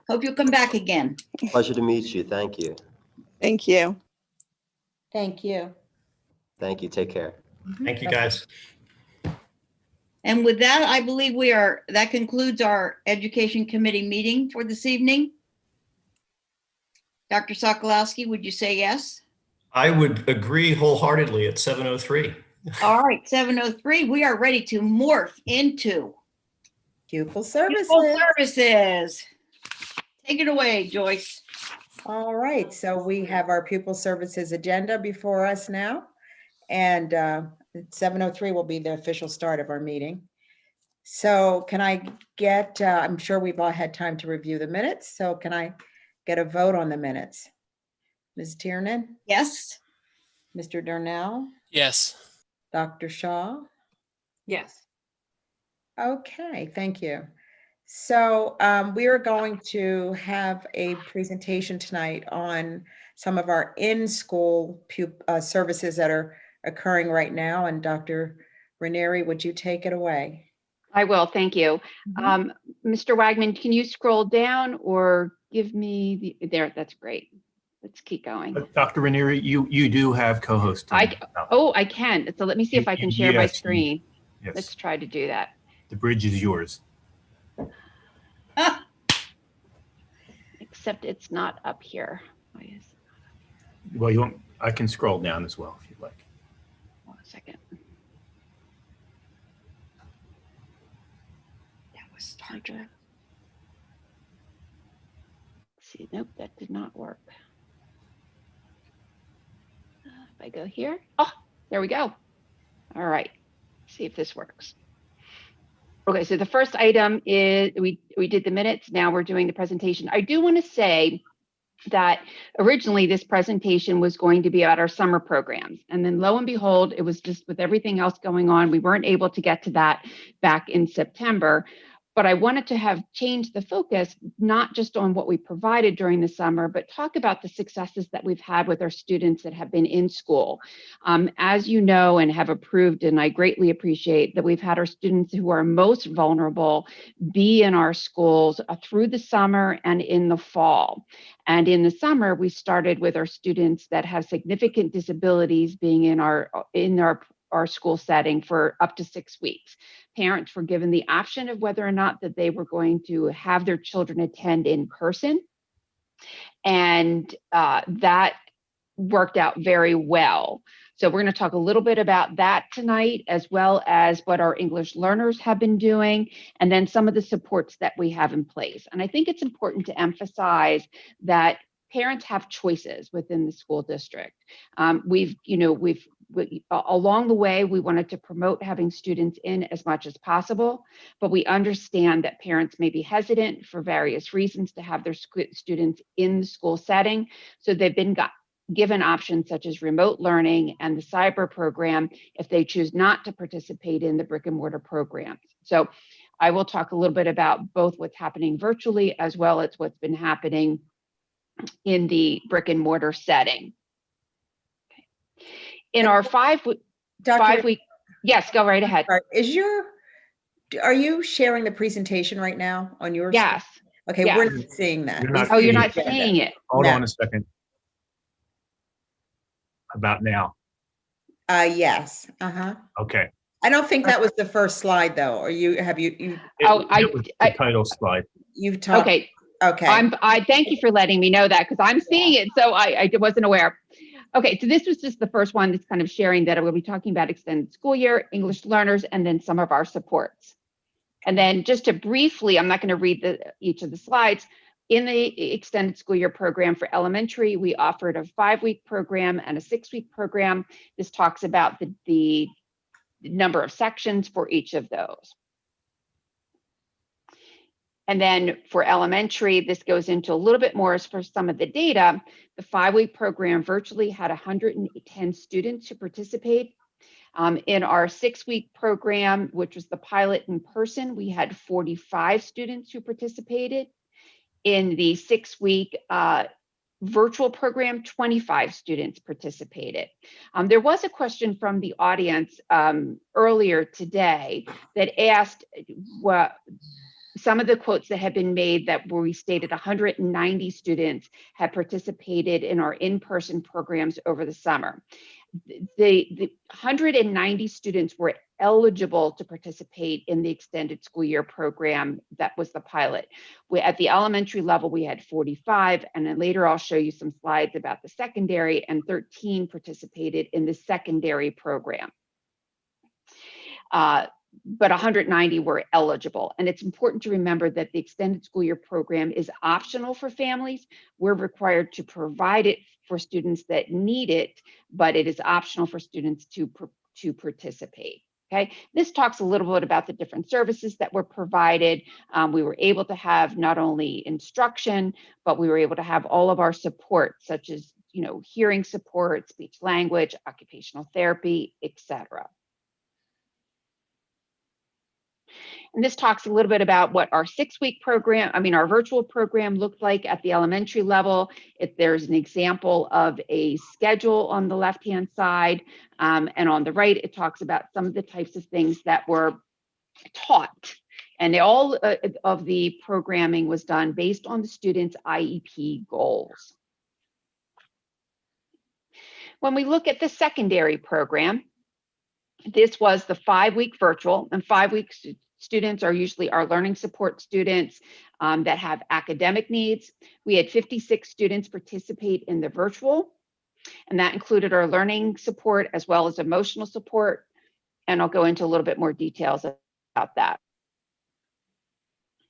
[SPEAKER 3] Hope you'll come back again.
[SPEAKER 8] Pleasure to meet you. Thank you.
[SPEAKER 7] Thank you.
[SPEAKER 1] Thank you.
[SPEAKER 8] Thank you. Take care.
[SPEAKER 5] Thank you, guys.
[SPEAKER 3] And with that, I believe that concludes our Education Committee meeting for this evening. Dr. Sokolowski, would you say yes?
[SPEAKER 5] I would agree wholeheartedly at 7:03.
[SPEAKER 3] All right, 7:03, we are ready to morph into
[SPEAKER 1] Pupil services.
[SPEAKER 3] Pupil services. Take it away, Joyce.
[SPEAKER 1] All right, so we have our pupil services agenda before us now. And 7:03 will be the official start of our meeting. So can I get, I'm sure we've all had time to review the minutes. So can I get a vote on the minutes? Ms. Tiernan,
[SPEAKER 3] Yes.
[SPEAKER 1] Mr. Durnell,
[SPEAKER 6] Yes.
[SPEAKER 1] Dr. Shaw?
[SPEAKER 2] Yes.
[SPEAKER 1] Okay, thank you. So we are going to have a presentation tonight on some of our in-school services that are occurring right now. And Dr. Ranieri, would you take it away?
[SPEAKER 9] I will, thank you.
[SPEAKER 1] Mhm.
[SPEAKER 9] Mr. Wagman, can you scroll down or give me there? That's great. Let's keep going.
[SPEAKER 10] Dr. Ranieri, you do have co-hosting.
[SPEAKER 9] I can. So let me see if I can share my
[SPEAKER 10] Yes,
[SPEAKER 9] screen.
[SPEAKER 10] Yes,
[SPEAKER 9] Let's try to do that.
[SPEAKER 10] the bridge is yours.
[SPEAKER 9] Except it's not up here. Why is it?
[SPEAKER 10] Well, you want, I can scroll down as well if you'd like.
[SPEAKER 9] Hold on a second. That was Star Trek. See, nope, that did not work. If I go here, oh, there we go. All right, see if this works. Okay, so the first item is we did the minutes. Now we're doing the presentation. I do want to say that originally this presentation was going to be about our summer programs. And then lo and behold, it was just with everything else going on, we weren't able to get to that back in September. But I wanted to have changed the focus, not just on what we provided during the summer, but talk about the successes that we've had with our students that have been in school. As you know and have approved, and I greatly appreciate that we've had our students who are most vulnerable be in our schools through the summer and in the fall. And in the summer, we started with our students that have significant disabilities being in our school setting for up to 6 weeks. Parents were given the option of whether or not that they were going to have their children attend in person. And that worked out very well. So we're going to talk a little bit about that tonight, as well as what our English learners have been doing, and then some of the supports that we have in place. And I think it's important to emphasize that parents have choices within the school district. Along the way, we wanted to promote having students in as much as possible, but we understand that parents may be hesitant for various reasons to have their students in the school setting. So they've been given options such as remote learning and the cyber program if they choose not to participate in the brick and mortar programs. So I will talk a little bit about both what's happening virtually as well as what's been happening in the brick and mortar setting. Okay. In our 5 week, yes, go right ahead.
[SPEAKER 1] Are you sharing the presentation right now on your?
[SPEAKER 9] Yes.
[SPEAKER 1] Screen? Okay,
[SPEAKER 9] yes.
[SPEAKER 1] we're not seeing that.
[SPEAKER 9] You're not seeing it.
[SPEAKER 10] Hold on a second. About now.
[SPEAKER 1] Yes.
[SPEAKER 10] Okay.
[SPEAKER 1] I don't think that was the first slide though. Or have you?
[SPEAKER 10] It was the title slide.
[SPEAKER 1] You've talked.
[SPEAKER 9] Okay.
[SPEAKER 1] Okay.
[SPEAKER 9] I thank you for letting me know that because I'm seeing it. So I wasn't aware. Okay, so this was just the first one that's kind of sharing that we'll be talking about extended school year, English learners, and then some of our supports. And then just to briefly, I'm not going to read each of the slides. In the extended school year program for elementary, we offered a 5-week program and a 6-week program. This talks about the number of sections for each of those. And then for elementary, this goes into a little bit more as for some of the data. The 5-week program virtually had 110 students who participate. In our 6-week program, which was the pilot in person, we had 45 students who participated. In the 6-week virtual program, 25 students participated. There was a question from the audience earlier today that asked what some of the quotes that have been made that were restated 190 students had participated in our in-person programs over the summer. The 190 students were eligible to participate in the extended school year program that was the pilot. At the elementary level, we had 45, and then later I'll show you some slides about the secondary, and 13 participated in the secondary program. But 190 were eligible. And it's important to remember that the extended school year program is optional for families. We're required to provide it for students that need it, but it is optional for students to participate. Okay, this talks a little bit about the different services that were provided. We were able to have not only instruction, but we were able to have all of our support, such as hearing support, speech language, occupational therapy, etc. And this talks a little bit about what our 6-week program, our virtual program looked like at the elementary level. If there's an example of a schedule on the left-hand side, and on the right, it talks about some of the types of things that were taught. And all of the programming was done based on the students' IEP goals. When we look at the secondary program, this was the 5-week virtual, and 5-week students are usually our learning support students that have academic needs. We had 56 students participate in the virtual, and that included our learning support as well as emotional support. And I'll go into a little bit more details about that.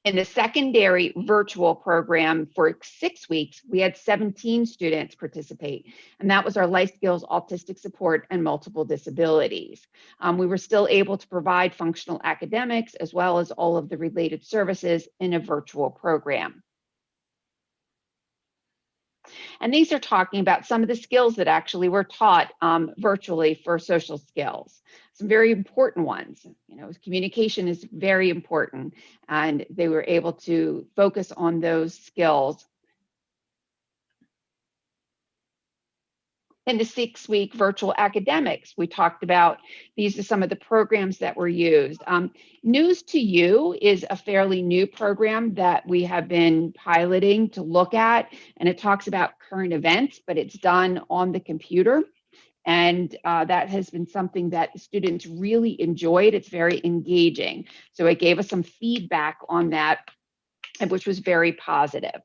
[SPEAKER 9] In the secondary virtual program for 6 weeks, we had 17 students participate, and that was our life skills, autistic support, and multiple disabilities. We were still able to provide functional academics as well as all of the related services in a virtual program. And these are talking about some of the skills that actually were taught virtually for social skills. Some very important ones. Communication is very important, and they were able to focus on those skills. In the 6-week virtual academics, we talked about these are some of the programs that were used. News to You is a fairly new program that we have been piloting to look at, and it talks about current events, but it's done on the computer. And that has been something that students really enjoyed. It's very engaging. So it gave us some feedback on that, which was very positive.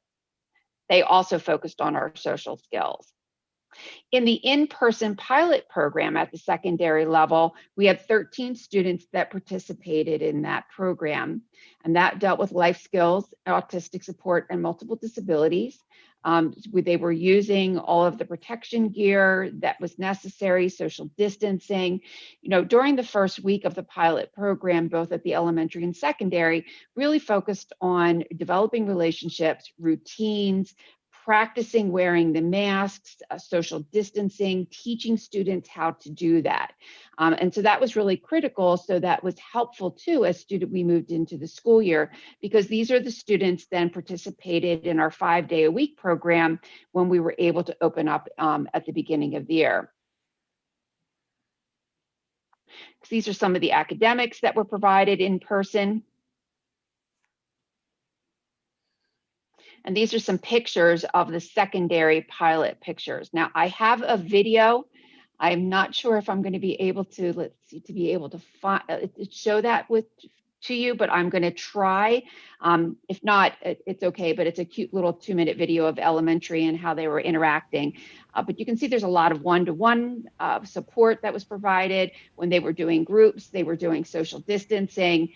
[SPEAKER 9] They also focused on our social skills. In the in-person pilot program at the secondary level, we had 13 students that participated in that program, and that dealt with life skills, autistic support, and multiple disabilities. They were using all of the protection gear that was necessary, social distancing. During the first week of the pilot program, both at the elementary and secondary, really focused on developing relationships, routines, practicing wearing the masks, social distancing, teaching students how to do that. And so that was really critical. So that was helpful too as we moved into the school year, because these are the students then participated in our 5-day-a-week program when we were able to open up at the beginning of the year. These are some of the academics that were provided in person. And these are some pictures of the secondary pilot pictures. Now, I have a video. I'm not sure if I'm going to be able to, show that to you, but I'm going to try. If not, it's okay, but it's a cute little 2-minute video of elementary and how they were interacting. But you can see there's a lot of one-to-one support that was provided. When they were doing groups, they were doing social distancing,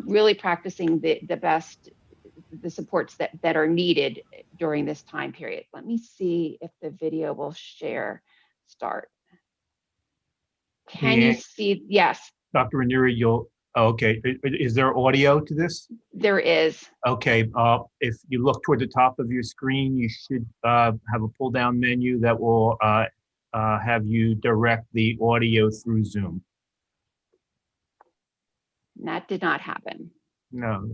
[SPEAKER 9] really practicing the supports that are needed during this time period. Let me see if the video will start. Can you see? Yes.
[SPEAKER 10] Dr. Ranieri, okay. Is there audio to this?
[SPEAKER 9] There is.
[SPEAKER 10] Okay. If you look toward the top of your screen, you should have a pull down menu that will have you direct the audio through Zoom.
[SPEAKER 9] That did not happen.
[SPEAKER 10] No,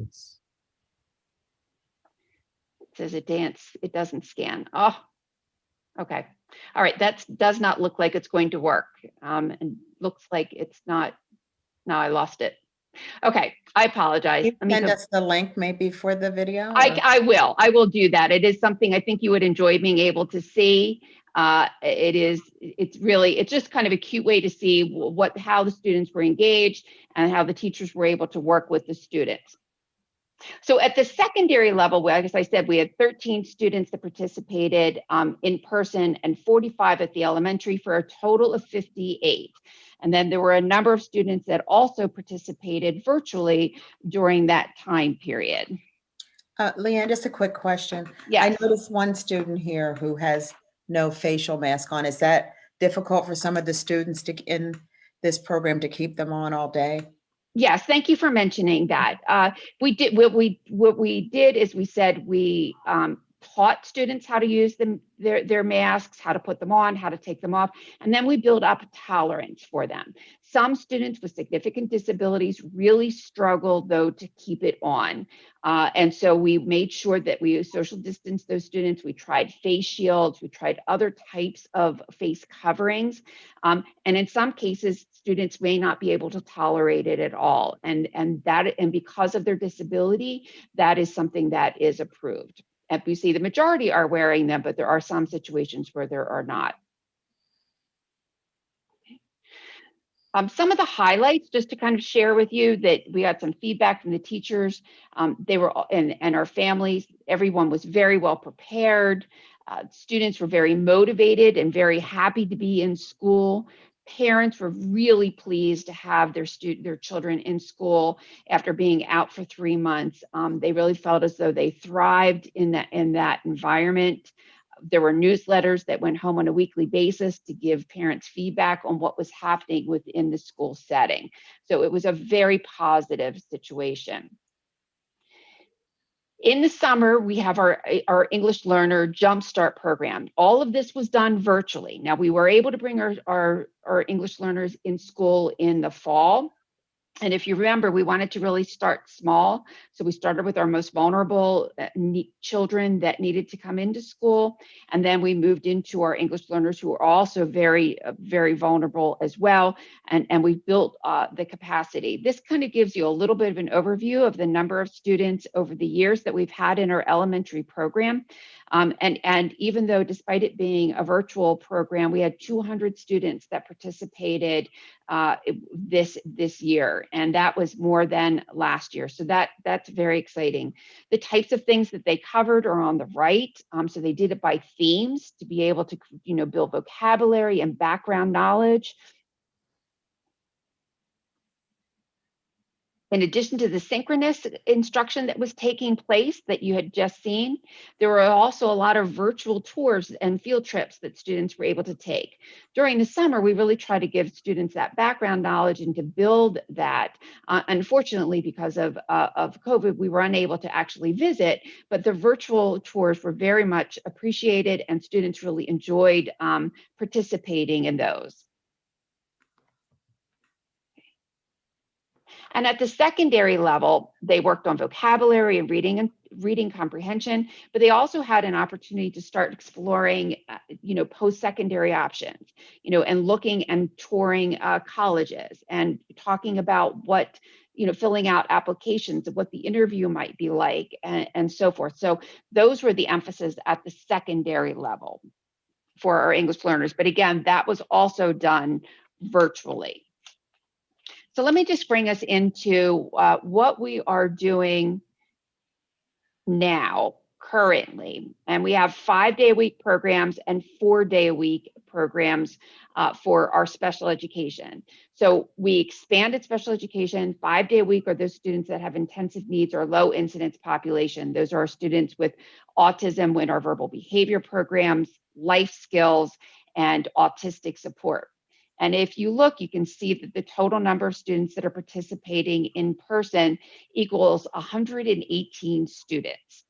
[SPEAKER 9] It says it doesn't scan. Oh, okay. All right, that does not look like it's going to work. And looks like it's not. Now I lost it. Okay, I apologize.
[SPEAKER 1] Can you send us the link maybe for the video?
[SPEAKER 9] I will do that. It is something I think you would enjoy being able to see. It's just kind of a cute way to see how the students were engaged and how the teachers were able to work with the students. So at the secondary level, as I said, we had 13 students that participated in person and 45 at the elementary for a total of 58. And then there were a number of students that also participated virtually during that time period.
[SPEAKER 1] Leanne, just a quick question.
[SPEAKER 9] Yes.
[SPEAKER 1] I noticed one student here who has no facial mask on. Is that difficult for some of the students in this program to keep them on all day?
[SPEAKER 9] Yes, thank you for mentioning that. What we did is we said we taught students how to use their masks, how to put them on, how to take them off, and then we build up tolerance for them. Some students with significant disabilities really struggled, though, to keep it on. And so we made sure that we social distance those students. We tried face shields, we tried other types of face coverings. And in some cases, students may not be able to tolerate it at all. And because of their disability, that is something that is approved. And we see the majority are wearing them, but there are some situations where there are not. Some of the highlights, just to kind of share with you, that we had some feedback from the teachers. They were, and our families, everyone was very well prepared. Students were very motivated and very happy to be in school. Parents were really pleased to have their children in school after being out for 3 months. They really felt as though they thrived in that environment. There were newsletters that went home on a weekly basis to give parents feedback on what was happening within the school setting. So it was a very positive situation. In the summer, we have our English Learner Jumpstart program. All of this was done virtually. Now, we were able to bring our English learners in school in the fall. And if you remember, we wanted to really start small. So we started with our most vulnerable children that needed to come into school. And then we moved into our English learners who are also very, very vulnerable as well. And we built the capacity. This kind of gives you a little bit of an overview of the number of students over the years that we've had in our elementary program. And even though, despite it being a virtual program, we had 200 students that participated this year, and that was more than last year. So that's very exciting. The types of things that they covered are on the right. So they did it by themes to be able to, build vocabulary and background knowledge. In addition to the synchronous instruction that was taking place that you had just seen, there were also a lot of virtual tours and field trips that students were able to take. During the summer, we really try to give students that background knowledge and to build that. Unfortunately, because of COVID, we were unable to actually visit, but the virtual tours were very much appreciated and students really enjoyed participating in those. And at the secondary level, they worked on vocabulary and reading comprehension, but they also had an opportunity to start exploring, post-secondary options, and looking and touring colleges and talking about what, filling out applications of what the interview might be like and so forth. So those were the emphasis at the secondary level for our English learners. But again, that was also done virtually. So let me just bring us into what we are doing now, currently. And we have 5-day-a-week programs and 4-day-a-week programs for our special education. So we expanded special education. 5-day-a-week are those students that have intensive needs or low incidence population. Those are our students with autism in our verbal behavior programs, life skills, and autistic support. And if you look, you can see that the total number of students that are participating in person equals 118 students.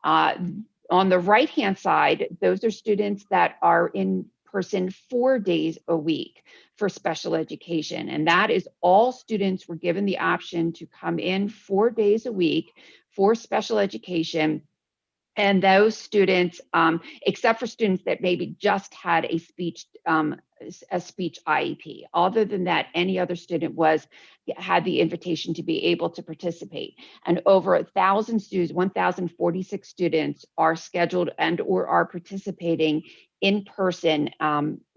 [SPEAKER 9] On the right-hand side, those are students that are in person 4 days a week for special education. And that is all students were given the option to come in 4 days a week for special education. And those students, except for students that maybe just had a speech IEP. Other than that, any other student had the invitation to be able to participate. And over 1,000 students, 1,046 students are scheduled and or are participating in person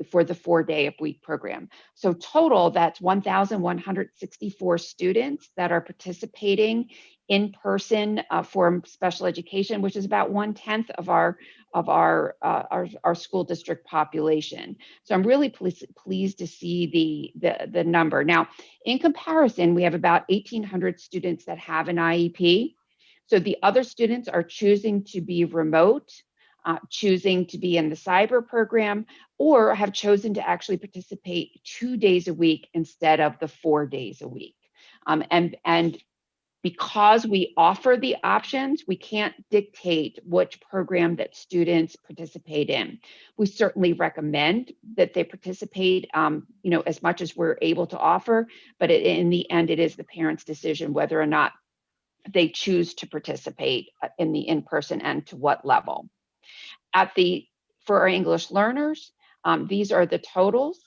[SPEAKER 9] for the 4-day-a-week program. So total, that's 1,164 students that are participating in person for special education, which is about 1/10 of our school district population. So I'm really pleased to see the number. Now, in comparison, we have about 1,800 students that have an IEP. So the other students are choosing to be remote, choosing to be in the cyber program, or have chosen to actually participate 2 days a week instead of the 4 days a week. And Because we offer the options, we can't dictate which program that students participate in. We certainly recommend that they participate, as much as we're able to offer, but in the end, it is the parent's decision whether or not they choose to participate in the in-person and to what level. For our English learners, these are the totals.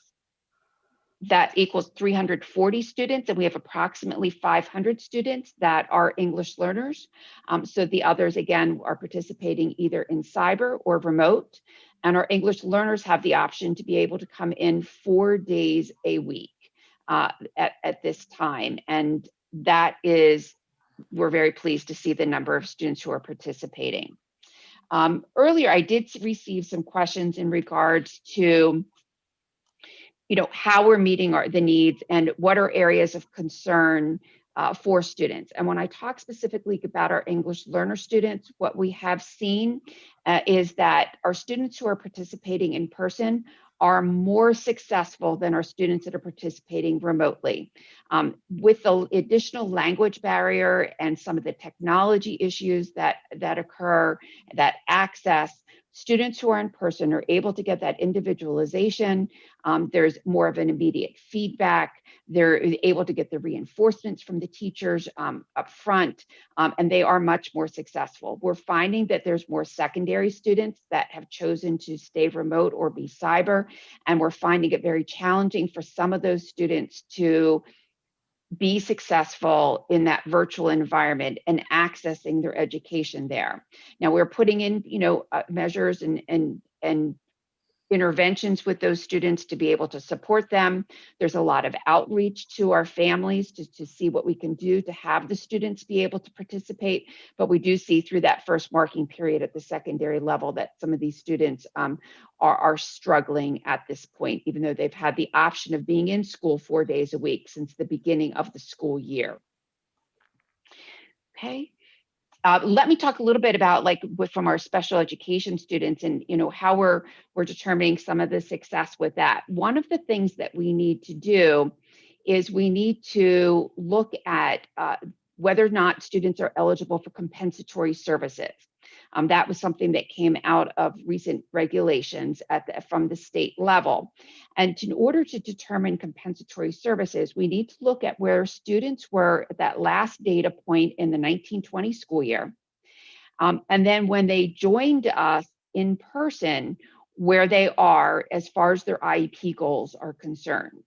[SPEAKER 9] That equals 340 students, and we have approximately 500 students that are English learners. So the others, again, are participating either in cyber or remote. And our English learners have the option to be able to come in 4 days a week at this time. And we're very pleased to see the number of students who are participating. Earlier, I did receive some questions in regards to how we're meeting the needs and what are areas of concern for students. And when I talk specifically about our English learner students, what we have seen is that our students who are participating in person are more successful than our students that are participating remotely. With the additional language barrier and some of the technology issues that occur, that access, students who are in person are able to get that individualization. There's more of an immediate feedback. They're able to get the reinforcements from the teachers up front, and they are much more successful. We're finding that there's more secondary students that have chosen to stay remote or be cyber, and we're finding it very challenging for some of those students to be successful in that virtual environment and accessing their education there. Now we're putting in, measures and interventions with those students to be able to support them. There's a lot of outreach to our families to see what we can do to have the students be able to participate. But we do see through that first marking period at the secondary level that some of these students are struggling at this point, even though they've had the option of being in school 4 days a week since the beginning of the school year. Okay. Let me talk a little bit about from our special education students and how we're determining some of the success with that. One of the things that we need to do is we need to look at whether or not students are eligible for compensatory services. That was something that came out of recent regulations from the state level. And in order to determine compensatory services, we need to look at where students were at that last data point in the 1920 school year. And then when they joined us in person, where they are as far as their IEP goals are concerned.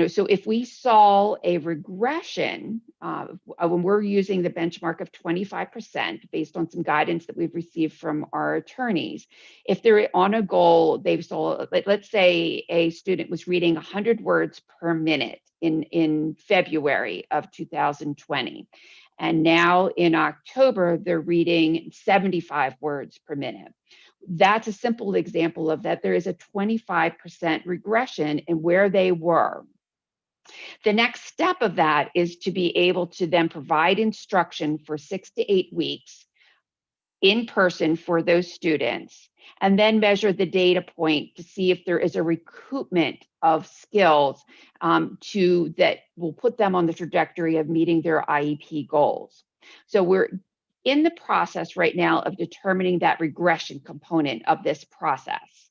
[SPEAKER 9] So if we saw a regression, when we're using the benchmark of 25% based on some guidance that we've received from our attorneys, if they're on a goal, they saw, let's say a student was reading 100 words per minute in February of 2020. And now in October, they're reading 75 words per minute. That's a simple example of that. There is a 25% regression in where they were. The next step of that is to be able to then provide instruction for 6 to 8 weeks in person for those students, and then measure the data point to see if there is a recoupment of skills that will put them on the trajectory of meeting their IEP goals. So we're in the process right now of determining that regression component of this process.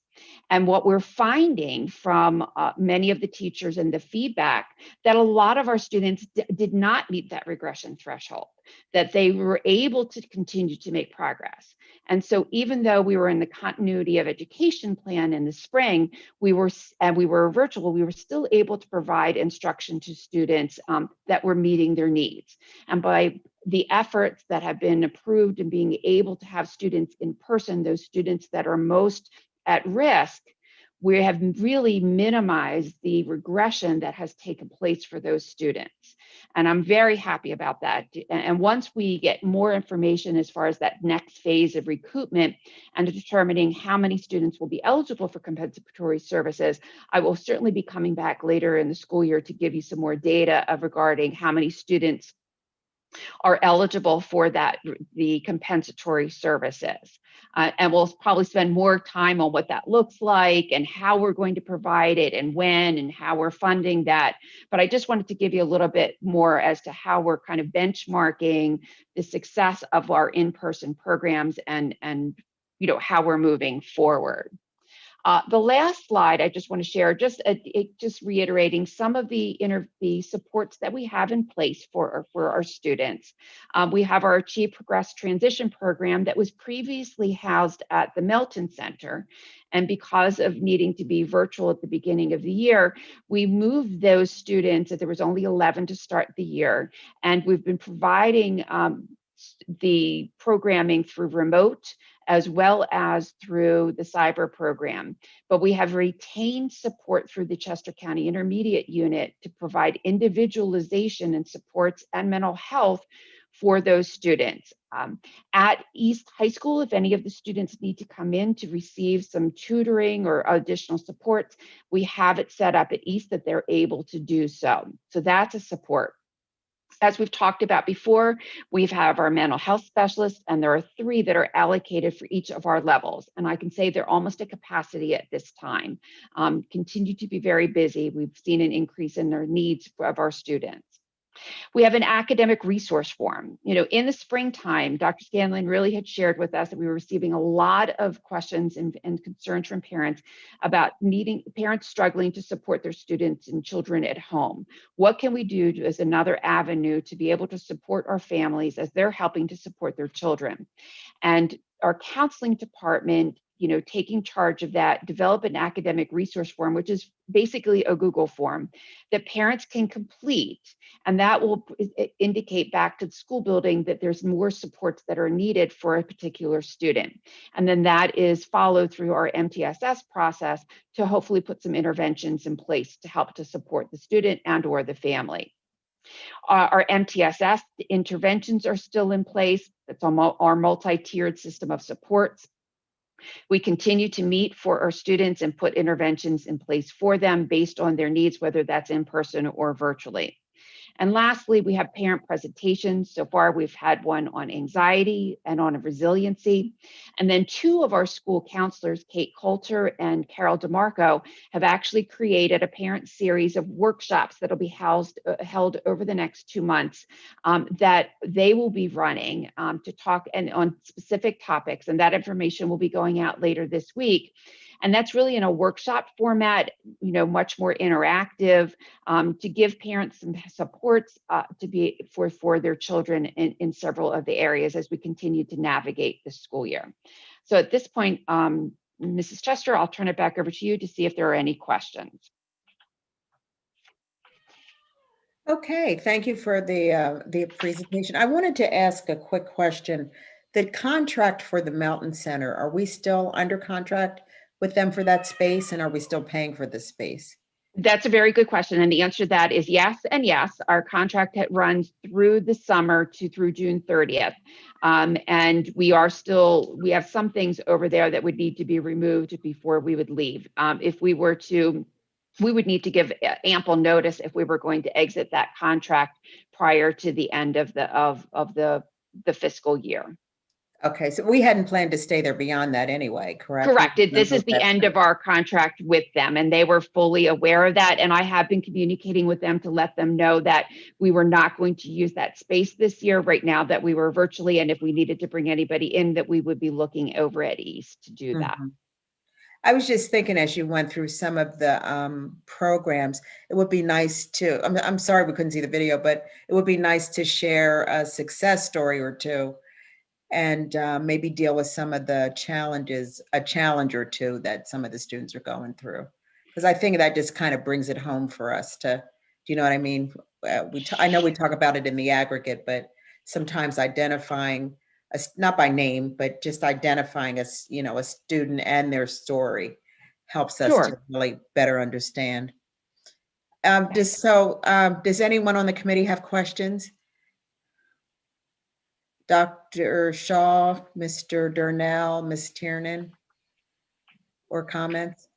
[SPEAKER 9] And what we're finding from many of the teachers and the feedback, that a lot of our students did not meet that regression threshold, that they were able to continue to make progress. And so even though we were in the continuity of education plan in the spring, we were virtual, we were still able to provide instruction to students that were meeting their needs. And by the efforts that have been approved and being able to have students in person, those students that are most at risk, we have really minimized the regression that has taken place for those students. And I'm very happy about that. And once we get more information as far as that next phase of recoupment and determining how many students will be eligible for compensatory services, I will certainly be coming back later in the school year to give you some more data regarding how many students are eligible for the compensatory services. And we'll probably spend more time on what that looks like and how we're going to provide it and when and how we're funding that. But I just wanted to give you a little bit more as to how we're kind of benchmarking the success of our in-person programs and how we're moving forward. The last slide I just want to share, just reiterating some of the supports that we have in place for our students. We have our Achieve Progress Transition program that was previously housed at the Melton Center. And because of needing to be virtual at the beginning of the year, we moved those students, there was only 11 to start the year. And we've been providing the programming through remote as well as through the cyber program. But we have retained support through the Chester County Intermediate Unit to provide individualization and supports and mental health for those students. At East High School, if any of the students need to come in to receive some tutoring or additional supports, we have it set up at East that they're able to do so. So that's a support. As we've talked about before, we have our mental health specialists, and there are 3 that are allocated for each of our levels. And I can say they're almost at capacity at this time. Continue to be very busy. We've seen an increase in their needs of our students. We have an academic resource form. In the springtime, Dr. Scanlon really had shared with us that we were receiving a lot of questions and concerns from parents about parents struggling to support their students and children at home. What can we do as another avenue to be able to support our families as they're helping to support their children? And our counseling department, taking charge of that, develop an academic resource form, which is basically a Google form that parents can complete. And that will indicate back to the school building that there's more supports that are needed for a particular student. And then that is followed through our MTSS process to hopefully put some interventions in place to help to support the student and or the family. Our MTSS interventions are still in place. That's our multi-tiered system of supports. We continue to meet for our students and put interventions in place for them based on their needs, whether that's in person or virtually. And lastly, we have parent presentations. So far, we've had one on anxiety and on resiliency. And then 2 of our school counselors, Kate Coulter and Carol DeMarco, have actually created a parent series of workshops that'll be held over the next 2 months that they will be running to talk on specific topics. And that information will be going out later this week. And that's really in a workshop format, much more interactive, to give parents some supports to be for their children in several of the areas as we continue to navigate the school year. So at this point, Mrs. Chester, I'll turn it back over to you to see if there are any questions.
[SPEAKER 1] Okay, thank you for the presentation. I wanted to ask a quick question. The contract for the Melton Center, are we still under contract with them for that space, and are we still paying for the space?
[SPEAKER 9] That's a very good question. And the answer to that is yes and yes. Our contract runs through the summer through June 30th. And we have some things over there that would need to be removed before we would leave. If we were to, we would need to give ample notice if we were going to exit that contract prior to the end of the fiscal year.
[SPEAKER 1] Okay, so we hadn't planned to stay there beyond that anyway, correct?
[SPEAKER 9] Correct. This is the end of our contract with them, and they were fully aware of that. And I have been communicating with them to let them know that we were not going to use that space this year, right now that we were virtually, and if we needed to bring anybody in, that we would be looking over at East to do that.
[SPEAKER 1] I was just thinking as you went through some of the programs, it would be nice to, I'm sorry we couldn't see the video, but it would be nice to share a success story or 2. And maybe deal with some of the challenges, a challenge or 2 that some of the students are going through. Because I think that just kind of brings it home for us do you know what I mean? I know we talk about it in the aggregate, but sometimes identifying, not by name, but just identifying a student and their story helps us to really better understand. Does anyone on the committee have questions? Dr. Shaw, Mr. Durnell, Ms. Tiernan, or comments?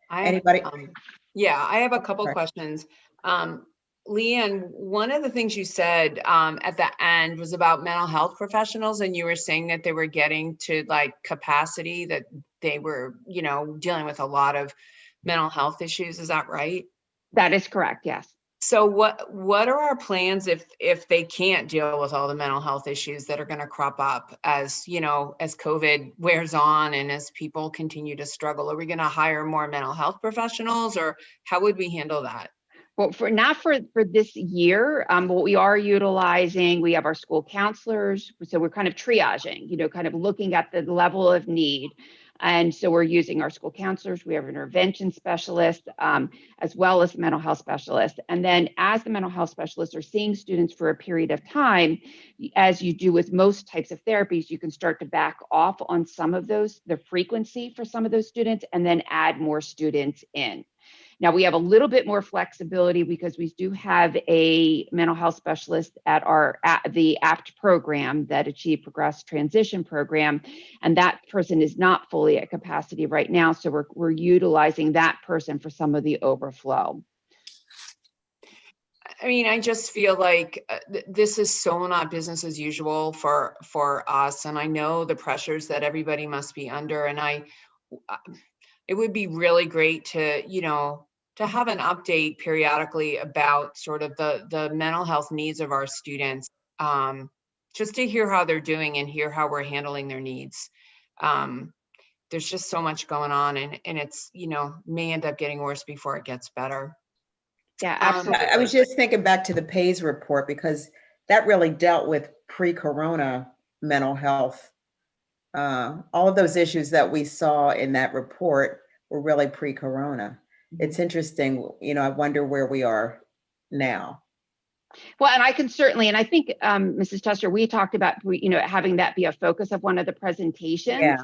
[SPEAKER 1] Anybody?
[SPEAKER 2] Yeah, I have a couple
[SPEAKER 1] Okay.
[SPEAKER 2] questions. Leanne, one of the things you said at the end was about mental health professionals, and you were saying that they were getting to like capacity, that they were, dealing with a lot of mental health issues. Is that right?
[SPEAKER 9] That is correct, yes.
[SPEAKER 2] So what are our plans if they can't deal with all the mental health issues that are going to crop up as COVID wears on and as people continue to struggle? Are we going to hire more mental health professionals, or how would we handle that?
[SPEAKER 9] Well, not for this year, but we are utilizing, we have our school counselors. So we're kind of triaging, kind of looking at the level of need. And so we're using our school counselors. We have an intervention specialist, as well as mental health specialist. And then as the mental health specialists are seeing students for a period of time, as you do with most types of therapies, you can start to back off on some of those, the frequency for some of those students, and then add more students in. Now, we have a little bit more flexibility because we do have a mental health specialist at the APT program, that Achieve, Progress, Transition program, and that person is not fully at capacity right now. So we're utilizing that person for some of the overflow.
[SPEAKER 2] I mean, I just feel like this is so not business as usual for us, and I know the pressures that everybody must be under, and it would be really great to, to have an update periodically about sort of the mental health needs of our students, just to hear how they're doing and hear how we're handling their needs. There's just so much going on, and it's, may end up getting worse before it gets better.
[SPEAKER 9] Yeah, absolutely.
[SPEAKER 1] I was just thinking back to the PAYS report, because that really dealt with pre-corona mental health. All of those issues that we saw in that report were really pre-corona. It's interesting, I wonder where we are now.
[SPEAKER 9] Well, and I can certainly, and I think, Mrs. Tester, we talked about, having that be a focus of one of the presentations.
[SPEAKER 1] Yeah.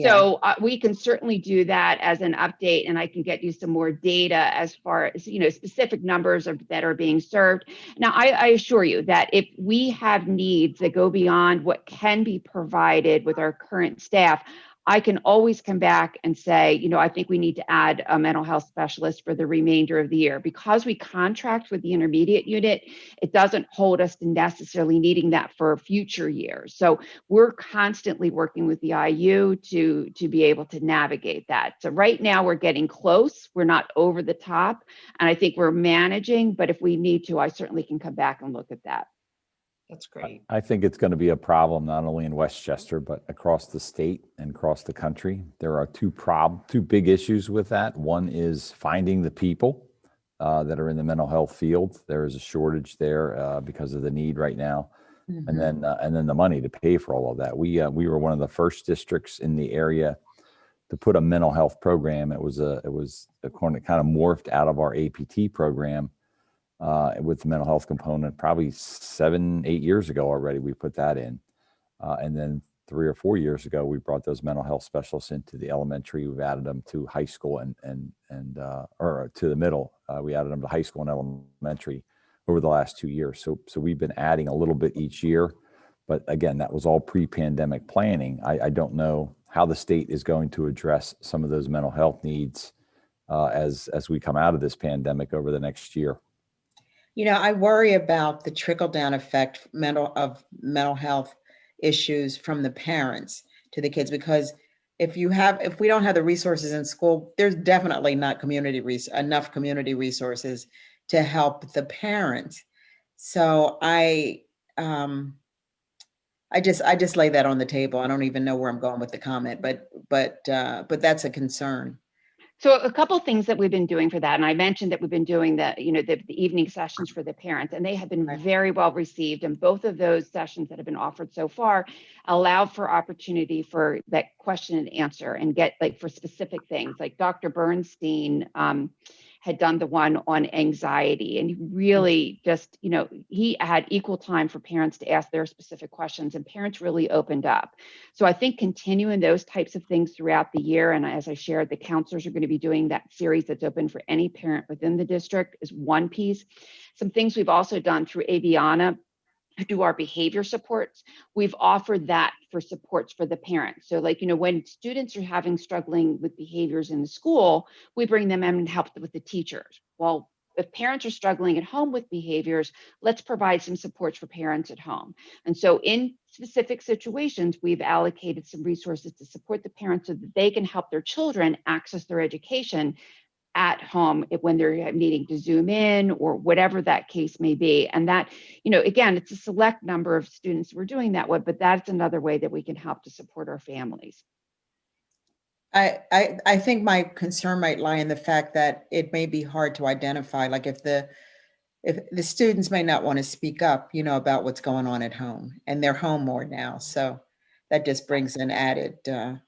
[SPEAKER 9] So we can certainly do that as an update, and I can get you some more data as far as, specific numbers that are being served. Now, I assure you that if we have needs that go beyond what can be provided with our current staff, I can always come back and say, I think we need to add a mental health specialist for the remainder of the year. Because we contract with the intermediate unit, it doesn't hold us to necessarily needing that for future years. So we're constantly working with the IU to be able to navigate that. So right now we're getting close. We're not over the top, and I think we're managing, but if we need to, I certainly can come back and look at that.
[SPEAKER 2] That's great.
[SPEAKER 11] I think it's going to be a problem not only in Westchester, but across the state and across the country. There are two big issues with that. One is finding the people that are in the mental health field. There is a shortage there because of the need right now. Mm-hmm. And then the money to pay for all of that. We were one of the first districts in the area to put a mental health program. It was kind of morphed out of our APT program. With the mental health component, probably 7-8 years ago already, we put that in. And then 3 or 4 years ago, we brought those mental health specialists into the elementary. We've added them to high school or to the middle. We added them to high school and elementary over the last 2 years. So we've been adding a little bit each year. But again, that was all pre-pandemic planning. I don't know how the state is going to address some of those mental health needs as we come out of this pandemic over the next year.
[SPEAKER 1] I worry about the trickle-down effect of mental health issues from the parents to the kids, because if we don't have the resources in school, there's definitely not enough community resources to help the parents. So I just lay that on the table. I don't even know where I'm going with the comment, but that's a concern.
[SPEAKER 9] So a couple of things that we've been doing for that, and I mentioned that we've been doing the evening sessions for the parents, and they have been very well received. And both of those sessions that have been offered so far allow for opportunity for that question and answer, and get for specific things. Like Dr. Bernstein had done the one on anxiety, and he really just, he had equal time for parents to ask their specific questions, and parents really opened up. So I think continuing those types of things throughout the year, and as I shared, the counselors are going to be doing that series that's open for any parent within the district, is one piece. Some things we've also done through Aviana to do our behavior supports. We've offered that for supports for the parents. So when students are struggling with behaviors in the school, we bring them in and help with the teachers. Well, if parents are struggling at home with behaviors, let's provide some supports for parents at home. And so in specific situations, we've allocated some resources to support the parents so that they can help their children access their education at home when they're needing to Zoom in or whatever that case may be. And that, again, it's a select number of students we're doing that with, but that's another way that we can help to support our families.
[SPEAKER 1] I think my concern might lie in the fact that it may be hard to identify, like if the students may not want to speak up, about what's going on at home, and they're home more now. So that just brings an added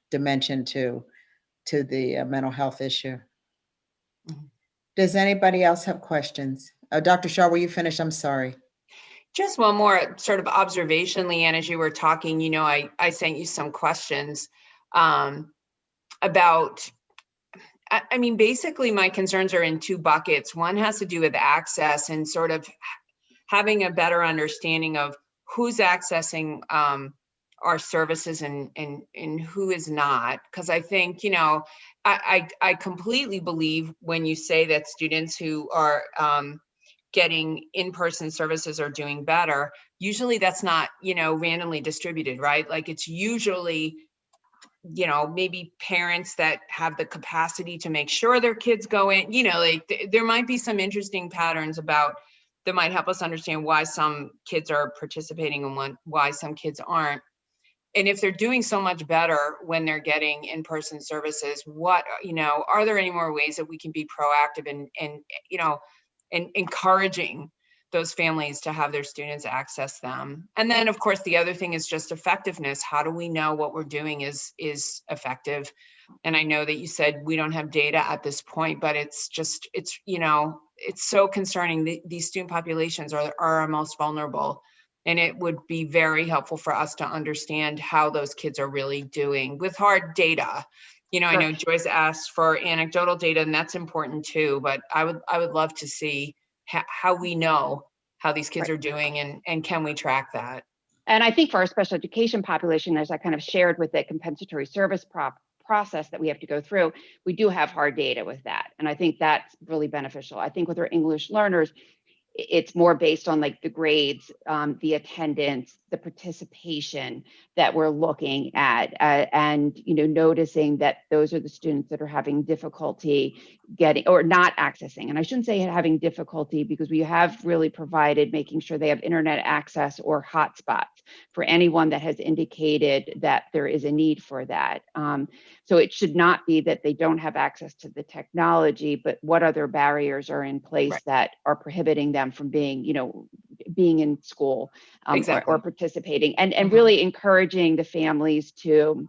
[SPEAKER 1] dimension to the mental health issue. Does anybody else have questions? Dr. Shaw, were you finished? I'm sorry.
[SPEAKER 2] Just one more sort of observation, Leanne, as you were talking, I sent you some questions about, basically my concerns are in two buckets. One has to do with access and sort of having a better understanding of who's accessing our services and who is not. Because I think, I completely believe when you say that students who are getting in-person services are doing better. Usually that's not, randomly distributed, right? Like it's usually, maybe parents that have the capacity to make sure their kids go in, there might be some interesting patterns that might help us understand why some kids are participating and why some kids aren't. And if they're doing so much better when they're getting in-person services, are there any more ways that we can be proactive and encouraging those families to have their students access them? And then of course, the other thing is just effectiveness. How do we know what we're doing is effective? And I know that you said we don't have data at this point, but it's so concerning. These student populations are our most vulnerable. And it would be very helpful for us to understand how those kids are really doing with hard data. I know Joyce asked for anecdotal data, and that's important too, but I would love to see how we know how these kids are doing and can we track that?
[SPEAKER 9] And I think for our special education population, as I kind of shared with the compensatory service process that we have to go through, we do have hard data with that. And I think that's really beneficial. I think with our English learners, it's more based on like the grades, the attendance, the participation that we're looking at, and noticing that those are the students that are having difficulty getting or not accessing. And I shouldn't say having difficulty, because we have really provided making sure they have internet access or hotspots for anyone that has indicated that there is a need for that. So it should not be that they don't have access to the technology, but what other barriers are in place that are prohibiting them from being, being in school or participating, and really encouraging the families to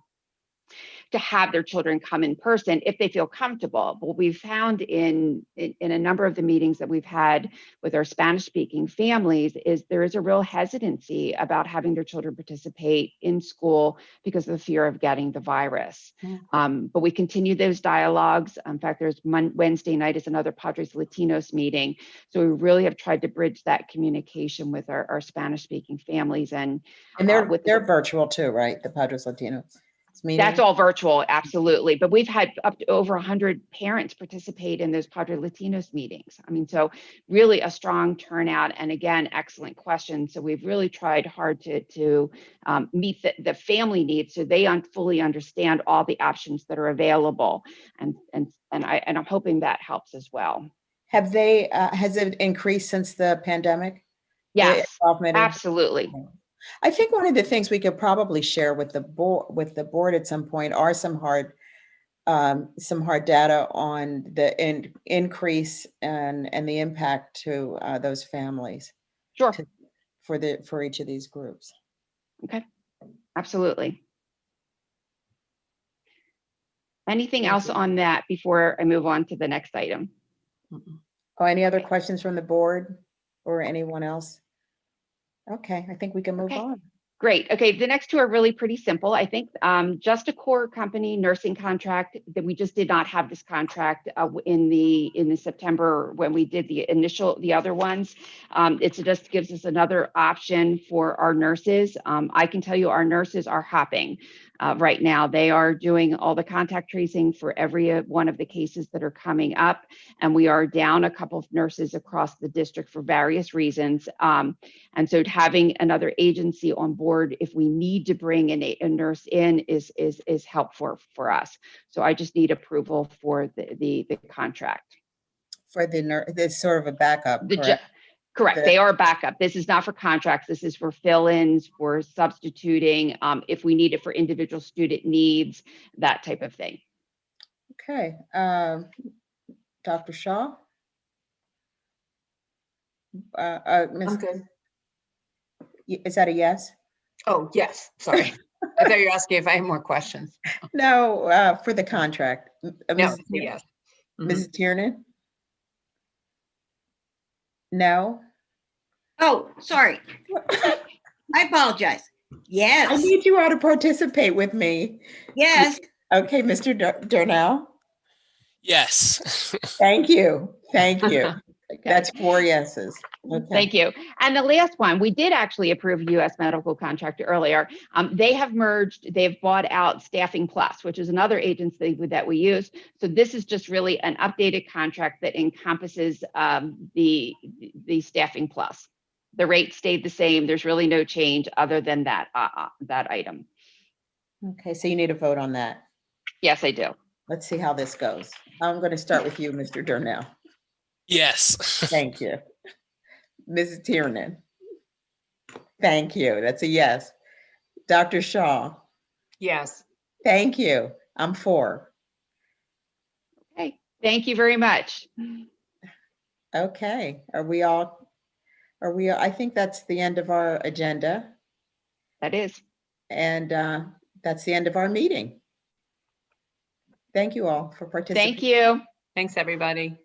[SPEAKER 9] have their children come in person if they feel comfortable. What we've found in a number of the meetings that we've had with our Spanish-speaking families is there is a real hesitancy about having their children participate in school because of the fear of getting the virus. But we continue those dialogues. In fact, there's Wednesday night is another Padres Latinos meeting. So we really have tried to bridge that communication with our Spanish-speaking families. And
[SPEAKER 1] they're virtual too, right? The Padres Latinos.
[SPEAKER 9] That's all virtual, absolutely. But we've had up to over 100 parents participate in those Padre Latinos meetings. So really a strong turnout, and again, excellent questions. So we've really tried hard to meet the family needs so they fully understand all the options that are available. And I'm hoping that helps as well.
[SPEAKER 1] Have they, has it increased since the pandemic?
[SPEAKER 9] Yes, absolutely.
[SPEAKER 1] I think one of the things we could probably share with the board at some point are some hard data on the increase and the impact to those families.
[SPEAKER 9] Sure.
[SPEAKER 1] For each of these groups.
[SPEAKER 9] Okay, absolutely. Anything else on that before I move on to the next item?
[SPEAKER 1] Oh, any other questions from the board or anyone else? Okay, I think we can move on.
[SPEAKER 9] Great. Okay, the next two are really pretty simple. I think just a core company nursing contract that we just did not have this contract in the September when we did the other ones. It just gives us another option for our nurses. I can tell you our nurses are hopping right now. They are doing all the contact tracing for every one of the cases that are coming up, and we are down a couple of nurses across the district for various reasons. And so having another agency on board, if we need to bring a nurse in, is helpful for us. So I just need approval for the contract.
[SPEAKER 1] For there's sort of a backup, correct?
[SPEAKER 9] Correct. They are backup. This is not for contracts. This is for fill-ins, for substituting, if we need it for individual student needs, that type of thing.
[SPEAKER 1] Okay. Dr. Shaw?
[SPEAKER 12] I'm good.
[SPEAKER 1] Is that a yes?
[SPEAKER 12] Oh, yes, sorry. I thought you were asking if I have more questions.
[SPEAKER 1] No, for the contract.
[SPEAKER 12] No,
[SPEAKER 1] Mrs.
[SPEAKER 12] it's a yes.
[SPEAKER 1] Mrs. Tiernan? No?
[SPEAKER 3] Oh, sorry. I apologize.
[SPEAKER 1] I
[SPEAKER 3] Yes,
[SPEAKER 1] need you all to participate with me.
[SPEAKER 3] yes.
[SPEAKER 1] Okay, Mr. Darnell?
[SPEAKER 6] Yes.
[SPEAKER 1] Thank you. Thank you. That's 4 yeses. Okay.
[SPEAKER 9] Thank you. And the last one, we did actually approve U.S. medical contractor earlier. They have merged, they've bought out Staffing Plus, which is another agency that we use. So this is just really an updated contract that encompasses the Staffing Plus. The rate stayed the same. There's really no change other than that item.
[SPEAKER 1] Okay, so you need a vote on that.
[SPEAKER 9] Yes, I do.
[SPEAKER 1] Let's see how this goes. I'm going to start with you, Mr. Darnell.
[SPEAKER 6] Yes.
[SPEAKER 1] Thank you. Mrs. Tiernan? Thank you. That's a yes. Dr. Shaw?
[SPEAKER 12] Yes.
[SPEAKER 1] Thank you. I'm 4.
[SPEAKER 9] Okay, thank you very much.
[SPEAKER 1] Okay, I think that's the end of our agenda,
[SPEAKER 9] That is.
[SPEAKER 1] and that's the end of our meeting. Thank you all for participating.
[SPEAKER 9] Thank you.
[SPEAKER 12] Thanks, everybody.